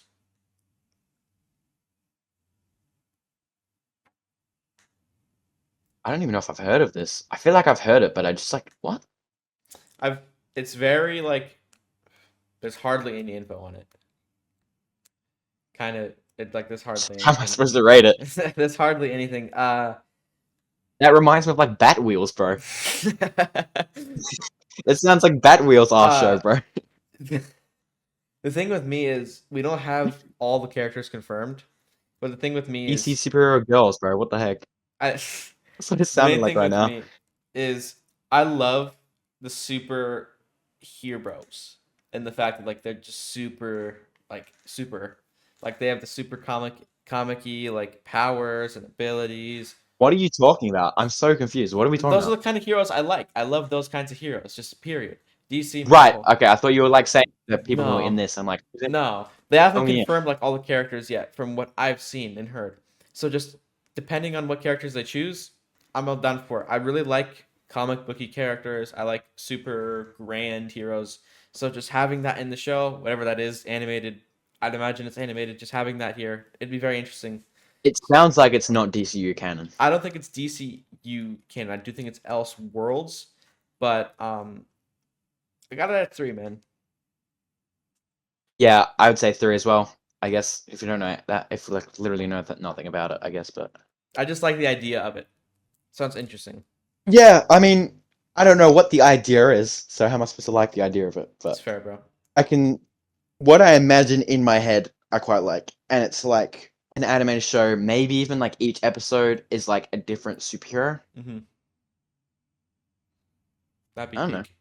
I don't even know if I've heard of this. I feel like I've heard it, but I just what? It's very there's hardly any info on it. Kind of, there's hardly. How am I supposed to rate it? There's hardly anything. That reminds me of Bat Wheels, bro. It sounds like Bat Wheels our show, bro. The thing with me is we don't have all the characters confirmed, but the thing with me is DC superhero girls, bro. What the heck? That's what it's sounding like right now. Me is I love the super heroes and the fact that they're just super they have the super comic-y powers and abilities. What are you talking about? I'm so confused. What are we talking about? Those are the kind of heroes I like. I love those kinds of heroes. Just period. DC. Right. Marvel. Okay. I thought you were saying that people who are in this. I'm no, they haven't confirmed all the characters yet, from what I've seen and heard. So just depending on what characters they choose, I'm all done for it. I really like comic booky characters. I like super grand heroes. So just having that in the show, whatever that is, animated. I'd imagine it's animated. Just having that here, it'd be very interesting. It sounds like it's not DCU canon. I don't think it's DCU canon. I do think it's Elseworlds, but I got it at 3, man. Yeah, I would say 3 as well. I guess if you don't know that, if literally know nothing about it, I guess, but I just like the idea of it. Sounds interesting. Yeah, I mean, I don't know what the idea is, so how am I supposed to like the idea of it? But it's fair, bro. What I imagine in my head, I quite like, and it's like an animated show. Maybe even each episode is a different superhero. Mm-hmm. That'd be I don't know. peak.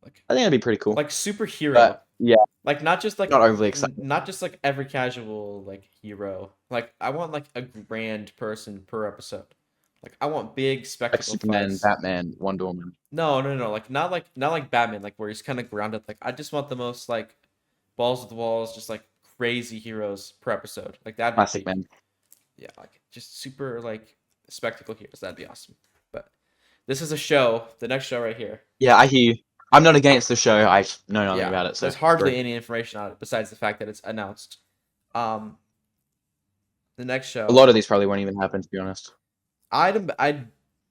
Like I think that'd be pretty cool. like superhero. But yeah, Like not just like not overly excited. not just like every casual like hero. Like I want like a grand person per episode. Like I want big Like spectacle Superman, fights. Batman, Wonder Woman. No. Like not like Batman, like where he's kind of grounded. Like I just want the most like balls to the walls, just like crazy heroes per episode. Like that'd be Classic peak. man. Yeah, like just super like spectacle heroes. That'd be awesome. But this is a show. The next show right here. Yeah, I hear you. I'm not against the show. I know nothing Yeah, about it, there's so hardly screw. any information on it besides the fact that it's announced. Um, the next A show, lot of these probably won't even happen, to be honest. I'd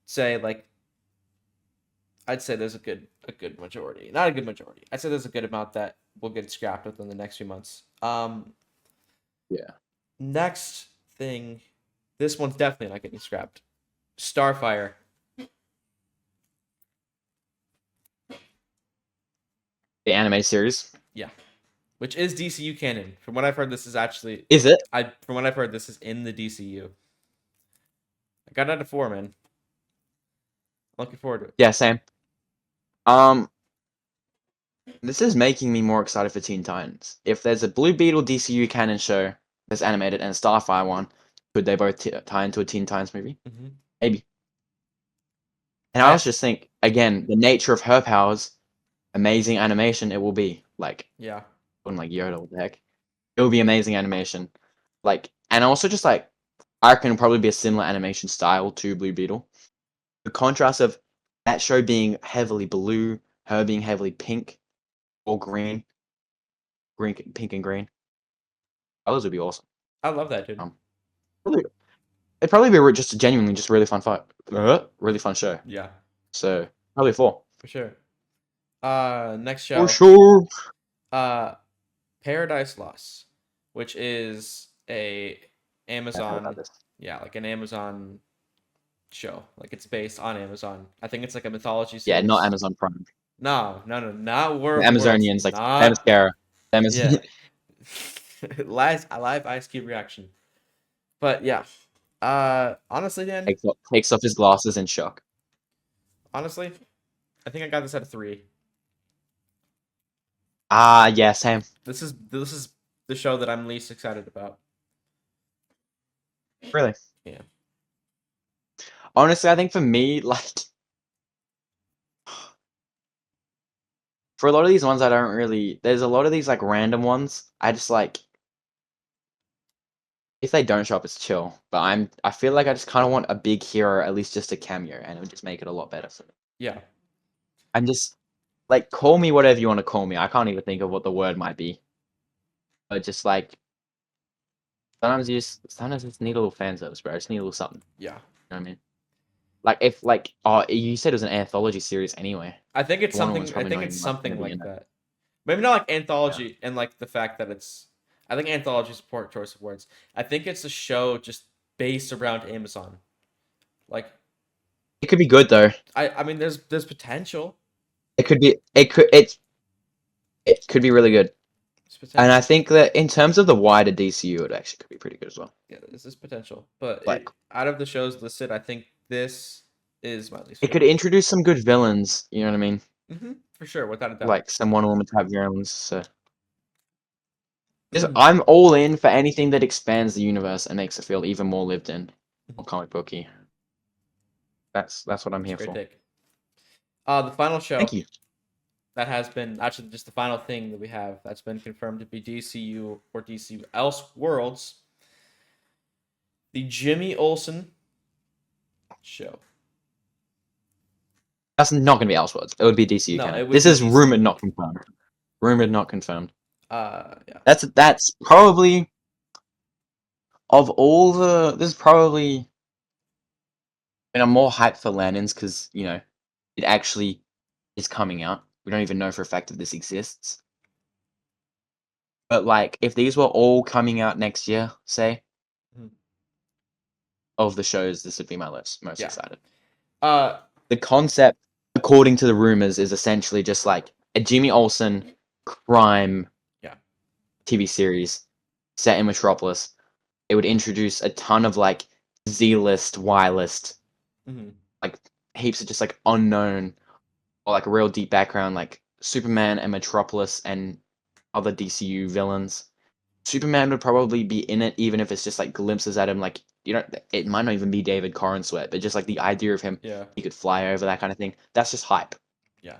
say like I'd say there's a good majority, not a good majority. I'd say there's a good amount that will get scrapped within the next few months. Yeah. Next thing, this one's definitely not getting scrapped. Starfire. The anime series. Yeah, which is DCU canon. From what I've heard, this is actually Is it? from what I've heard, this is in the DCU. I got it at 4, man. I'm looking forward to it. Yeah, same. This is making me more excited for Teen Titans. If there's a Blue Beetle DCU canon show that's animated and a Starfire one, could they both tie into a Teen Titans movie? Mm-hmm. Maybe. And I also just think, again, the nature of her powers, amazing animation it will be. Like, Yeah. like Yoda, what the heck? It will be amazing animation. Like, and also just like, I reckon it'll probably be a similar animation style to Blue Beetle. The contrast of that show being heavily blue, her being heavily pink or green, pink and green. Those would be awesome. I love that, dude. Really, it'd probably be just a genuinely just really fun fight, really fun show. Yeah, So probably 4 for sure. Next for show. sure. Paradise Lost, which is a I heard Amazon, about this. yeah, like an Amazon show. Like it's based on Amazon. I think it's like a mythology Yeah, series. not Amazon Prime. No, not War The of Worlds. Amazonians, like Not Themyscira. yeah. live Ice Cube reaction. But yeah. Honestly, Dan. takes off his glasses in shock. Honestly, I think I got this at a 3. Ah, yeah, same. This is the show that I'm least excited about. Really? Yeah. Honestly, I think for me, like, for a lot of these ones, I don't really. There's a lot of these like random ones. I just like. If they don't show up, it's chill. But I feel like I just kind of want a big hero, at least just a cameo, and it would just make it a lot better for me. Yeah. I'm just like, call me whatever you want to call me. I can't even think of what the word might be. But just like, sometimes you just need a little fan service, bro. I just need a little something. Yeah. You know what I mean? Like if like, oh, you said it was an anthology series anyway. I think it's Wonder Woman's something. I probably think not it's even, something gonna be like in it. that. Maybe not like anthology and like the fact that it's. I think anthology is a poor choice of words. I think it's a show just based around Amazon. Like It could be good though. I mean, there's potential. It could be. It could be really good. There's potential. And I think that in terms of the wider DCU, it actually could be pretty good as well. Yeah, this is potential. But Like, out of the shows listed, I think this is my least. it could introduce some good villains. You know what I mean? For sure, without a doubt. Like some Wonder Woman type villains. So. I'm all in for anything that expands the universe and makes it feel even more lived in or comic booky. That's what I'm here Great for. take. The final show. Thank you. That has been actually just the final thing that we have that's been confirmed to be DCU or DCU Elseworlds. The Jimmy Olsen show. That's not going to be Elseworlds. It would be DCU No, canon. it would This be is DCU. rumored, not confirmed. Rumored, not confirmed. Yeah. That's probably of all the. This is probably. And I'm more hyped for Landon's because it actually is coming out. We don't even know for a fact that this exists. But like, if these were all coming out next year, say, of the shows, this would be my most excited. The concept, according to the rumors, is essentially just like a Jimmy Olsen crime TV series set in Metropolis. It would introduce a ton of like Z-list, Y-list, like heaps of just like unknown or like a real deep background, like Superman and Metropolis and other DCU villains. Superman would probably be in it, even if it's just like glimpses at him. Like you know, it might not even be David Corenswet, but just like the idea of him, Yeah. he could fly over, that kind of thing. That's just hype. Yeah.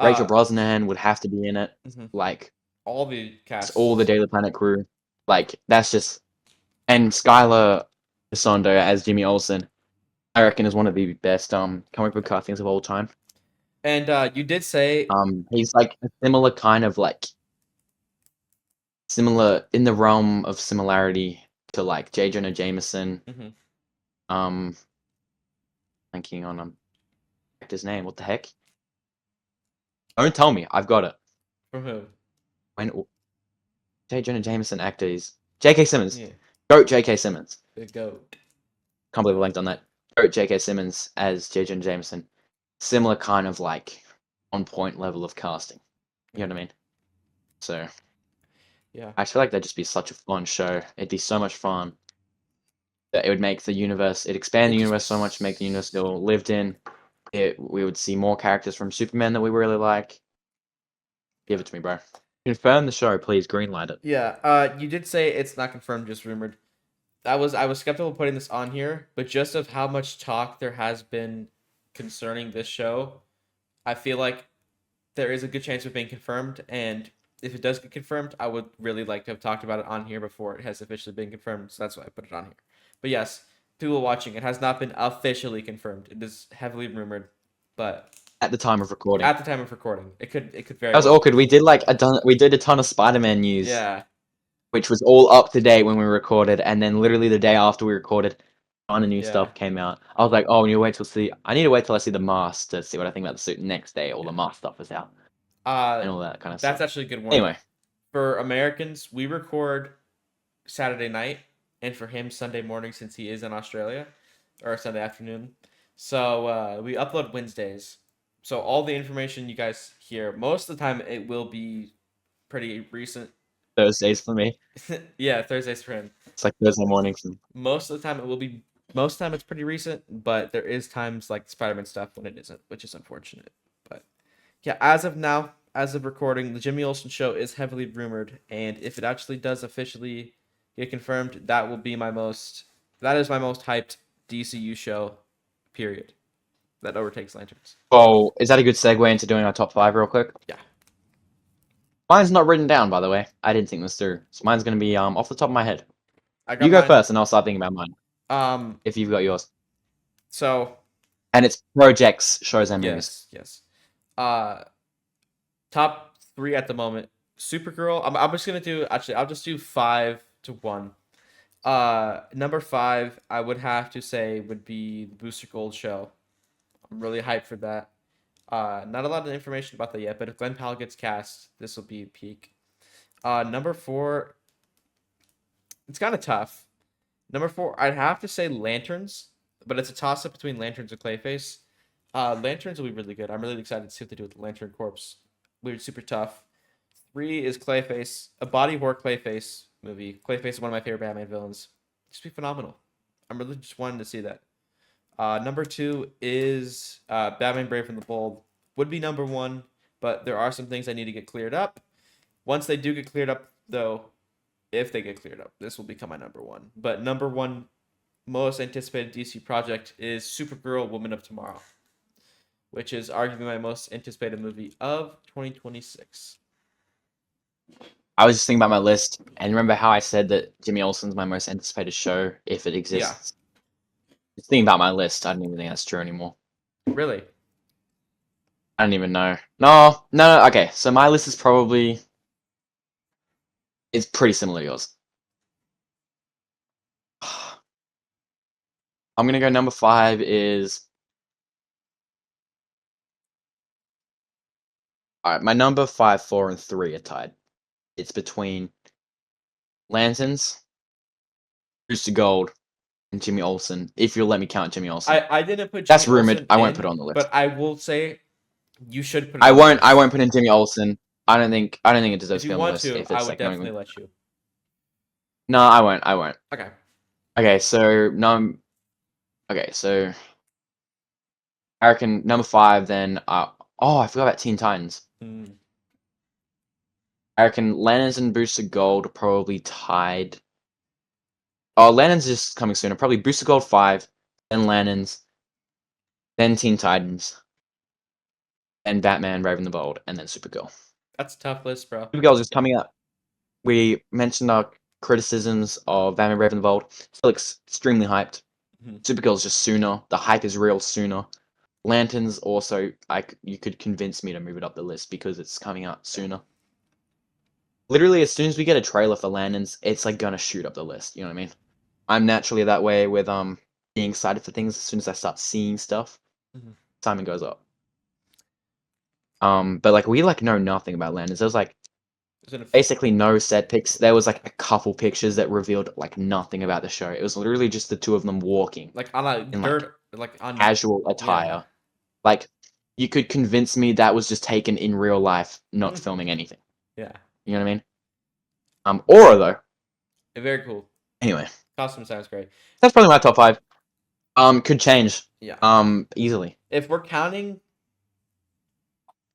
Rachel Uh, Brosnahan would have to be in it. mhm. Like All the it's all the casts. Daily Planet crew. Like that's just and Skylar Isondo as Jimmy Olsen, I reckon is one of the best comic book castings of all time. And you did say, He's like a similar kind of like similar in the realm of similarity to like J. Jonah Jameson. mhm, Um, thinking on actor's name. What the heck? Don't tell me. I've got it. from who? When J. Jonah Jameson actor is J.K. Simmons. Yeah, Goat J.K. Simmons. the goat. Can't believe I blanked on that. Goat J.K. Simmons as J. Jonah Jameson. Similar kind of like on point level of casting. You know what I mean? So Yeah. I feel like that'd just be such a fun show. It'd be so much fun. That it would make the universe, it'd expand the It'd just universe be so much, make the universe feel lived in. We would see more characters from Superman that we really like. Give it to me, bro. Confirm the show, please. Greenlight it. Yeah. You did say it's not confirmed, just rumored. I was skeptical putting this on here, but just of how much talk there has been concerning this show, I feel like there is a good chance of being confirmed. And if it does get confirmed, I would really like to have talked about it on here before it has officially been confirmed. So that's why I put it on here. But yes, people watching, it has not been officially confirmed. It is heavily rumored, but At the time of recording. at the time of recording, it could very That was well. awkward. We did like we did a ton of Spider-Man news, Yeah. which was all up to date when we recorded, and then literally the day after we recorded, a ton of new Yeah. stuff came out. I was like, oh, I need to wait till I see the mask to see what I think about the suit. Next day, all the mask stuff is out Uh, and all that kind of that's stuff. actually a good one. Anyway, For Americans, we record Saturday night, and for him Sunday morning since he is in Australia, or Sunday afternoon. So we upload Wednesdays. So all the information you guys hear, most of the time it will be pretty recent. Thursdays for me. Yeah, Thursdays for him. It's like Thursday mornings. And Most of the time it will be. Most of the time it's pretty recent, but there is times like Spider-Man stuff when it isn't, which is unfortunate. But yeah, as of now, as of recording, the Jimmy Olsen show is heavily rumored, and if it actually does officially get confirmed, that will be that is my most hyped DCU show, period. That overtakes Lanterns. oh, is that a good segue into doing our top 5 real quick? Yeah. Mine's not written down, by the way. I didn't think this through. So mine's gonna be off the top of my head. I got You go mine. first, and I'll start thinking about mine. Um If you've got yours, so and it's projects, shows, and movies. yes. Uh top 3 at the moment. Supergirl. I'm just gonna do actually I'll just do 5 to 1. Number 5, I would have to say would be the Booster Gold show. I'm really hyped for that. Not a lot of information about that yet, but if Glenn Powell gets cast, this will be peak. Number 4, it's kind of tough. Number 4, I'd have to say Lanterns, but it's a toss up between Lanterns and Clayface. Lanterns will be really good. I'm really excited to see what they do with Lantern Corpse. Weird, super tough. 3 is Clayface, a body horror Clayface movie. Clayface is one of my favorite Batman villains. Just be phenomenal. I'm really just wanting to see that. Number 2 is Batman Brave and the Bold. Would be number 1, but there are some things I need to get cleared up. Once they do get cleared up, though, if they get cleared up, this will become my number 1. But number 1 most anticipated DC project is Supergirl Woman of Tomorrow, which is arguably my most anticipated movie of 2026. I was just thinking about my list, and remember how I said that Jimmy Olsen's my most anticipated show if it exists. Just thinking about my list, I don't even think that's true anymore. Really? I don't even know. No. Okay, so my list is probably it's pretty similar to yours. I'm gonna go number 5 is. Alright, my number 5, 4, and 3 are tied. It's between Lanterns, Booster Gold, and Jimmy Olsen. If you'll let me count Jimmy Olsen. I didn't put Jimmy That's rumored. Olsen I won't in, put it on the list. but I will say you should put it I on the won't. I list. won't put in Jimmy Olsen. I don't think it deserves If to be you on the want list. to, If I it's would like not definitely even. let you. No, I won't. I won't. Okay. Okay, so no. Okay, so I reckon number 5. Then Oh, I forgot about Teen Titans. Mm. I reckon Lanterns and Booster Gold are probably tied. Oh, Lanterns is coming sooner. Probably Booster Gold 5, then Lanterns, then Teen Titans, then Batman, Raven the Bold, and then Supergirl. That's a tough list, bro. Supergirl's just coming up. We mentioned our criticisms of Batman, Raven the Bold. Still extremely hyped. Mhm. Supergirl's just sooner. The hype is real sooner. Lanterns also, you could convince me to move it up the list because it's coming out sooner. Literally, as soon as we get a trailer for Lanterns, it's like gonna shoot up the list. You know what I mean? I'm naturally that way with being excited for things. As soon as I start seeing stuff, Mhm. timing goes up. But like we like know nothing about Lanterns. There was like Is it a basically no set pics. There was like a couple pictures that revealed like nothing about the show. It was literally just the two of them walking like on a in like dirt, like on casual attire. yeah, Like you could convince me that was just taken in real life, not Mhm. filming anything. yeah. You know what I mean? Aura though. Very cool. Anyway, Costume sounds great. that's probably my top 5. Could change. Yeah. Easily. If we're counting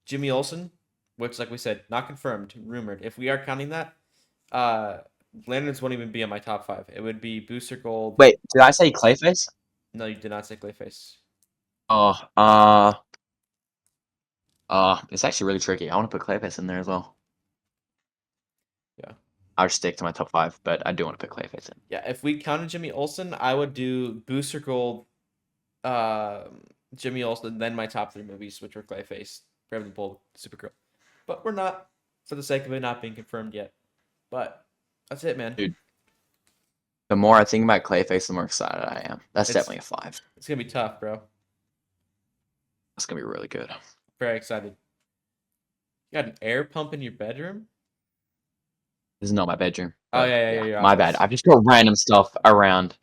Jimmy Olsen, which, like we said, not confirmed, rumored. If we are counting that, Lanterns won't even be in my top 5. It would be Booster Gold. Wait, did I say Clayface? No, you did not say Clayface. Oh, it's actually really tricky. I want to put Clayface in there as well. Yeah. I'll just stick to my top 5, but I do want to put Clayface in. Yeah, if we counted Jimmy Olsen, I would do Booster Gold, Jimmy Olsen, then my top 3 movies, which were Clayface, Brave and the Bold, Supergirl. But we're not, for the sake of it not being confirmed yet. But that's it, man. Dude, the more I think about Clayface, the more excited I am. That's It's- definitely a 5. It's gonna be tough, bro. That's gonna be really good. Very excited. You got an air pump in your bedroom? This is not my bedroom. Oh but yeah, your my bad. office. I've just got random stuff around.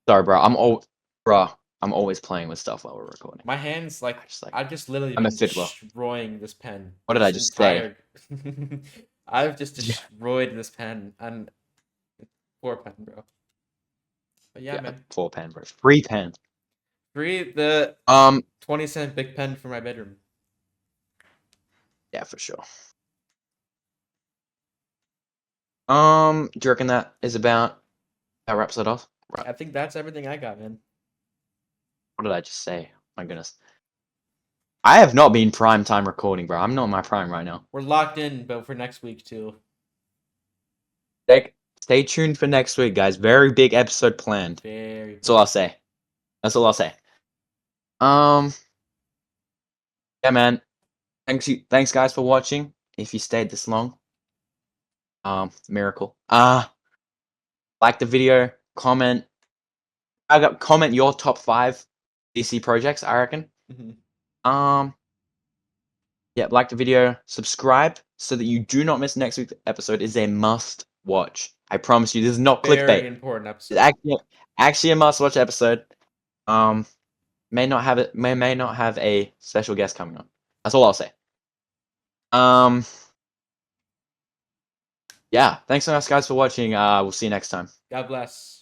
Sorry, bro. I'm always playing with stuff while we're recording. My hands I've just literally I'm a been fiddler. destroying this pen. What did I This just say? entire- I've just destroyed this pen and poor pen, bro. But yeah, man. 4 pen, bro. 3 pen. Free the 20-cent big pen for my bedroom. Yeah, for sure. Do you reckon that wraps it off? Right. I think that's everything I got, man. What did I just say? My goodness. I have not been prime time recording, bro. I'm not in my prime right now. We're locked in, but for next week too. Stay tuned for next week, guys. Very big episode planned. Very. That's all I'll say. That's all I'll say. Yeah, man. Thanks, guys, for watching. If you stayed this long, miracle. Like the video, comment. Comment your top 5 DC projects, I reckon. Mhm. Yeah, like the video, subscribe so that you do not miss next week's episode. Is a must watch. I promise you, this is not Very clickbait. important It's episode. actually a must watch episode. May not have a special guest coming on. That's all I'll say. Yeah, thanks so much, guys, for watching. We'll see you next time. God bless.